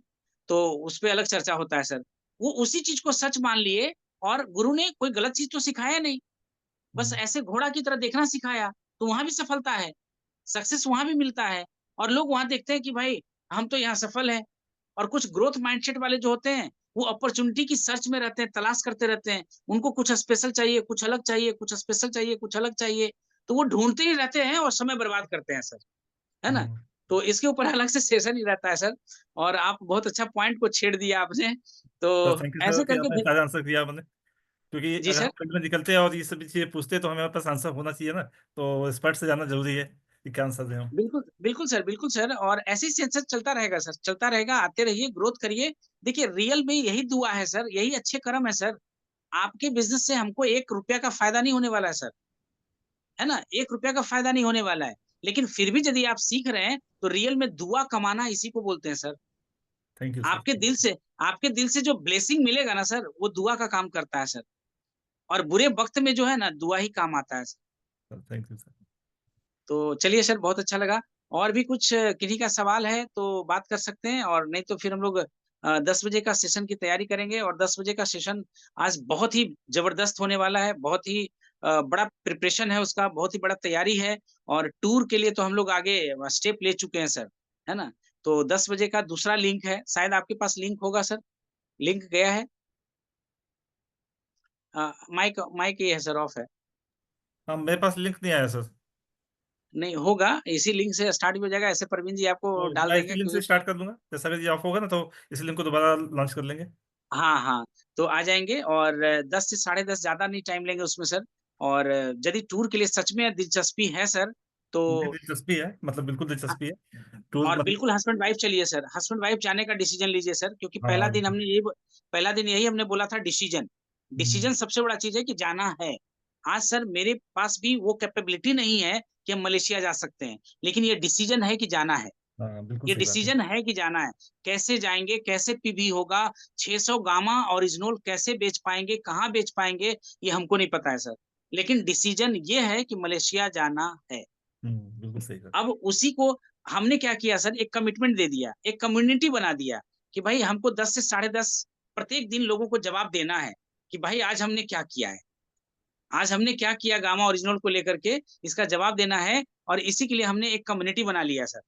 तो उसपे अलग चर्चा होता है सर। वो उसी चीज़ को सच मान लिए और गुरु ने कोई गलत चीज़ तो सिखाया नहीं, बस हुँ, ऐसे घोड़ा की तरह देखना सिखाया, तो वहाँ भी सफलता है, सक्सेस वहाँ भी मिलता है और लोग वहाँ देखते हैं कि भाई हम तो यहाँ सफल हैं और कुछ ग्रोथ माइंडसेट वाले जो होते हैं, वो अपॉर्च्युनिटी की सर्च में रहते हैं, तलाश करते रहते हैं। उनको कुछ स्पेशल चाहिए, कुछ अलग चाहिए, कुछ स्पेशल चाहिए, कुछ अलग चाहिए, तो वो ढूँढते ही रहते हैं और समय बर्बाद करते हैं सर, है ना? हुँ। तो इसके ऊपर अलग से सेशन ही रहता है सर और आप बहुत अच्छा पॉइंट को छेड़ दिया आपने, सर तो थैंक यू सर ऐसे कि करके आपने धी सारा आंसर दिया आपने। क्योंकि जी अगर हम सर। फील्ड में निकलते हैं और ये सभी चीज़ें पूछते हैं तो हमें पास आंसर होना चाहिए ना, तो एक्सपर्ट से जानना ज़रूरी है कि क्या आंसर दें हम। बिल्कुल सर और ऐसे ही सेंसस चलता रहेगा सर, चलता रहेगा, आते रहिए, ग्रोथ करिए। देखिए रियल में यही दुआ है सर, यही अच्छे कर्म है सर। आपके बिज़नेस से हमको ₹1 का फ़ायदा नहीं होने वाला है सर, है ना? ₹1 का फ़ायदा नहीं होने वाला है। लेकिन फिर भी यदि आप सीख रहे हैं, तो रियल में दुआ कमाना इसी को बोलते हैं सर। थैंक यू सर, आपके दिल से आपके दिल से जो ब्लेसिंग मिलेगा ना सर, वो दुआ का काम करता है सर और बुरे वक़्त में जो है ना, दुआ ही काम आता है। Thank you sir. तो चलिए सर बहुत अच्छा लगा। और भी कुछ किन्हीं का सवाल है तो बात कर सकते हैं और नहीं तो फिर हम लोग 10 बजे का सेशन की तैयारी करेंगे और 10 बजे का सेशन आज बहुत ही ज़बरदस्त होने वाला है। बहुत ही बड़ा प्रिपरेशन है उसका, बहुत ही बड़ा तैयारी है और टूर के लिए तो हम लोग आगे स्टेप ले चुके हैं सर, है ना? तो 10 बजे का दूसरा लिंक है, शायद आपके पास लिंक होगा सर? लिंक गया है? माइक माइक ये है सर ऑफ है। हाँ, मेरे पास लिंक नहीं आया सर। नहीं होगा, इसी लिंक से स्टार्ट भी हो जाएगा, ऐसे प्रवीण जी आपको तो डाल मैं देंगे इसी लिंक से क्योंकि स्टार्ट कर दूँगा। जैसा अगर ये ऑफ होगा ना तो इसी लिंक को दोबारा लॉन्च कर लेंगे। हाँ, हाँ, तो आ जाएँगे और 10 से साढ़े 10 ज़्यादा नहीं टाइम लेंगे उसमें सर और यदि टूर के लिए सच में दिलचस्पी है सर, मुझे तो दिलचस्पी है, मतलब बिल्कुल अ, दिलचस्पी है। टूर और मतलब बिल्कुल हस्बैंड वाइफ चलिए सर, हस्बैंड वाइफ जाने का डिसीज़न लीजिए सर क्योंकि हाँ, बिल्कुल। पहला दिन यही हमने बोला था डिसीज़न। हुँ, डिसीज़न सबसे बड़ा चीज़ है कि जाना है। आज सर मेरे पास भी वो कैपेबिलिटी नहीं है कि हम मलेशिया जा सकते हैं, लेकिन ये डिसीज़न है कि जाना है। हाँ, बिल्कुल ये सही बात है। डिसीजन है कि जाना है। कैसे जाएँगे, कैसे पीबी होगा, 600 गामा ओरिजिनल कैसे बेच पाएँगे, कहाँ बेच पाएँगे, ये हमको नहीं पता है सर। लेकिन डिसीजन ये है कि मलेशिया जाना है। हुँ, बिल्कुल सही कहा। अब उसी को हमने क्या किया सर, एक कमिटमेंट दे दिया, एक कम्युनिटी बना दिया कि भाई हमको 10 से साढ़े 10 प्रत्येक दिन लोगों को जवाब देना है कि भाई आज हमने क्या किया है। आज हमने क्या किया गामा ओरिजिनल को लेकर के, इसका जवाब देना है और इसी के लिए हमने एक कम्युनिटी बना लिया सर।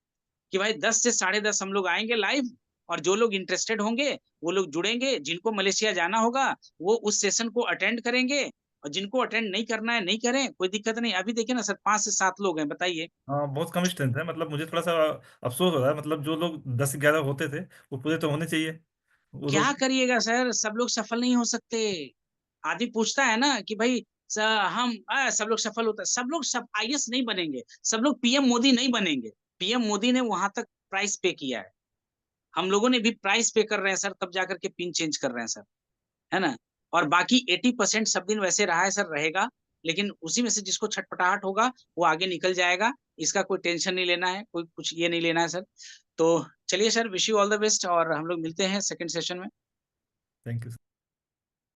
कि भाई 10 से साढ़े 10 हम लोग आएँगे लाइव और जो लोग इंटरेस्टेड होंगे, वो लोग जुड़ेंगे, जिनको मलेशिया जाना होगा, वो उस सेशन को अटेंड करेंगे और जिनको अटेंड नहीं करना है, नहीं करें, कोई दिक्कत नहीं। अभी देखिए ना सर 5 से 7 लोग हैं, बताइए। हाँ, बहुत कम स्ट्रेंथ है, मतलब मुझे थोड़ा-सा अफ़सोस हो रहा है, मतलब जो लोग 10-11 होते थे, वो पूरे तो होने चाहिए। वो क्या लोग करिएगा सर, सब लोग सफल नहीं हो सकते। आदमी पूछता है ना कि भाई सब लोग सफल होता है, सब लोग सब आईएएस नहीं बनेंगे, सब लोग पीएम मोदी नहीं बनेंगे। पीएम मोदी ने वहाँ तक प्राइस पे किया है। हम लोगों ने भी प्राइस पे कर रहे हैं सर, तब जाकर के पिन चेंज कर रहे हैं सर। है ना? और बाकी 80% सब दिन वैसे रहा है सर, रहेगा, लेकिन उसी में से जिसको छटपटाहट होगा, वो आगे निकल जाएगा। इसका कोई टेंशन नहीं लेना है, कोई कुछ ये नहीं लेना है सर। तो चलिए sir, wish you all the best और हम लोग मिलते हैं सेकंड सेशन में। Thank you.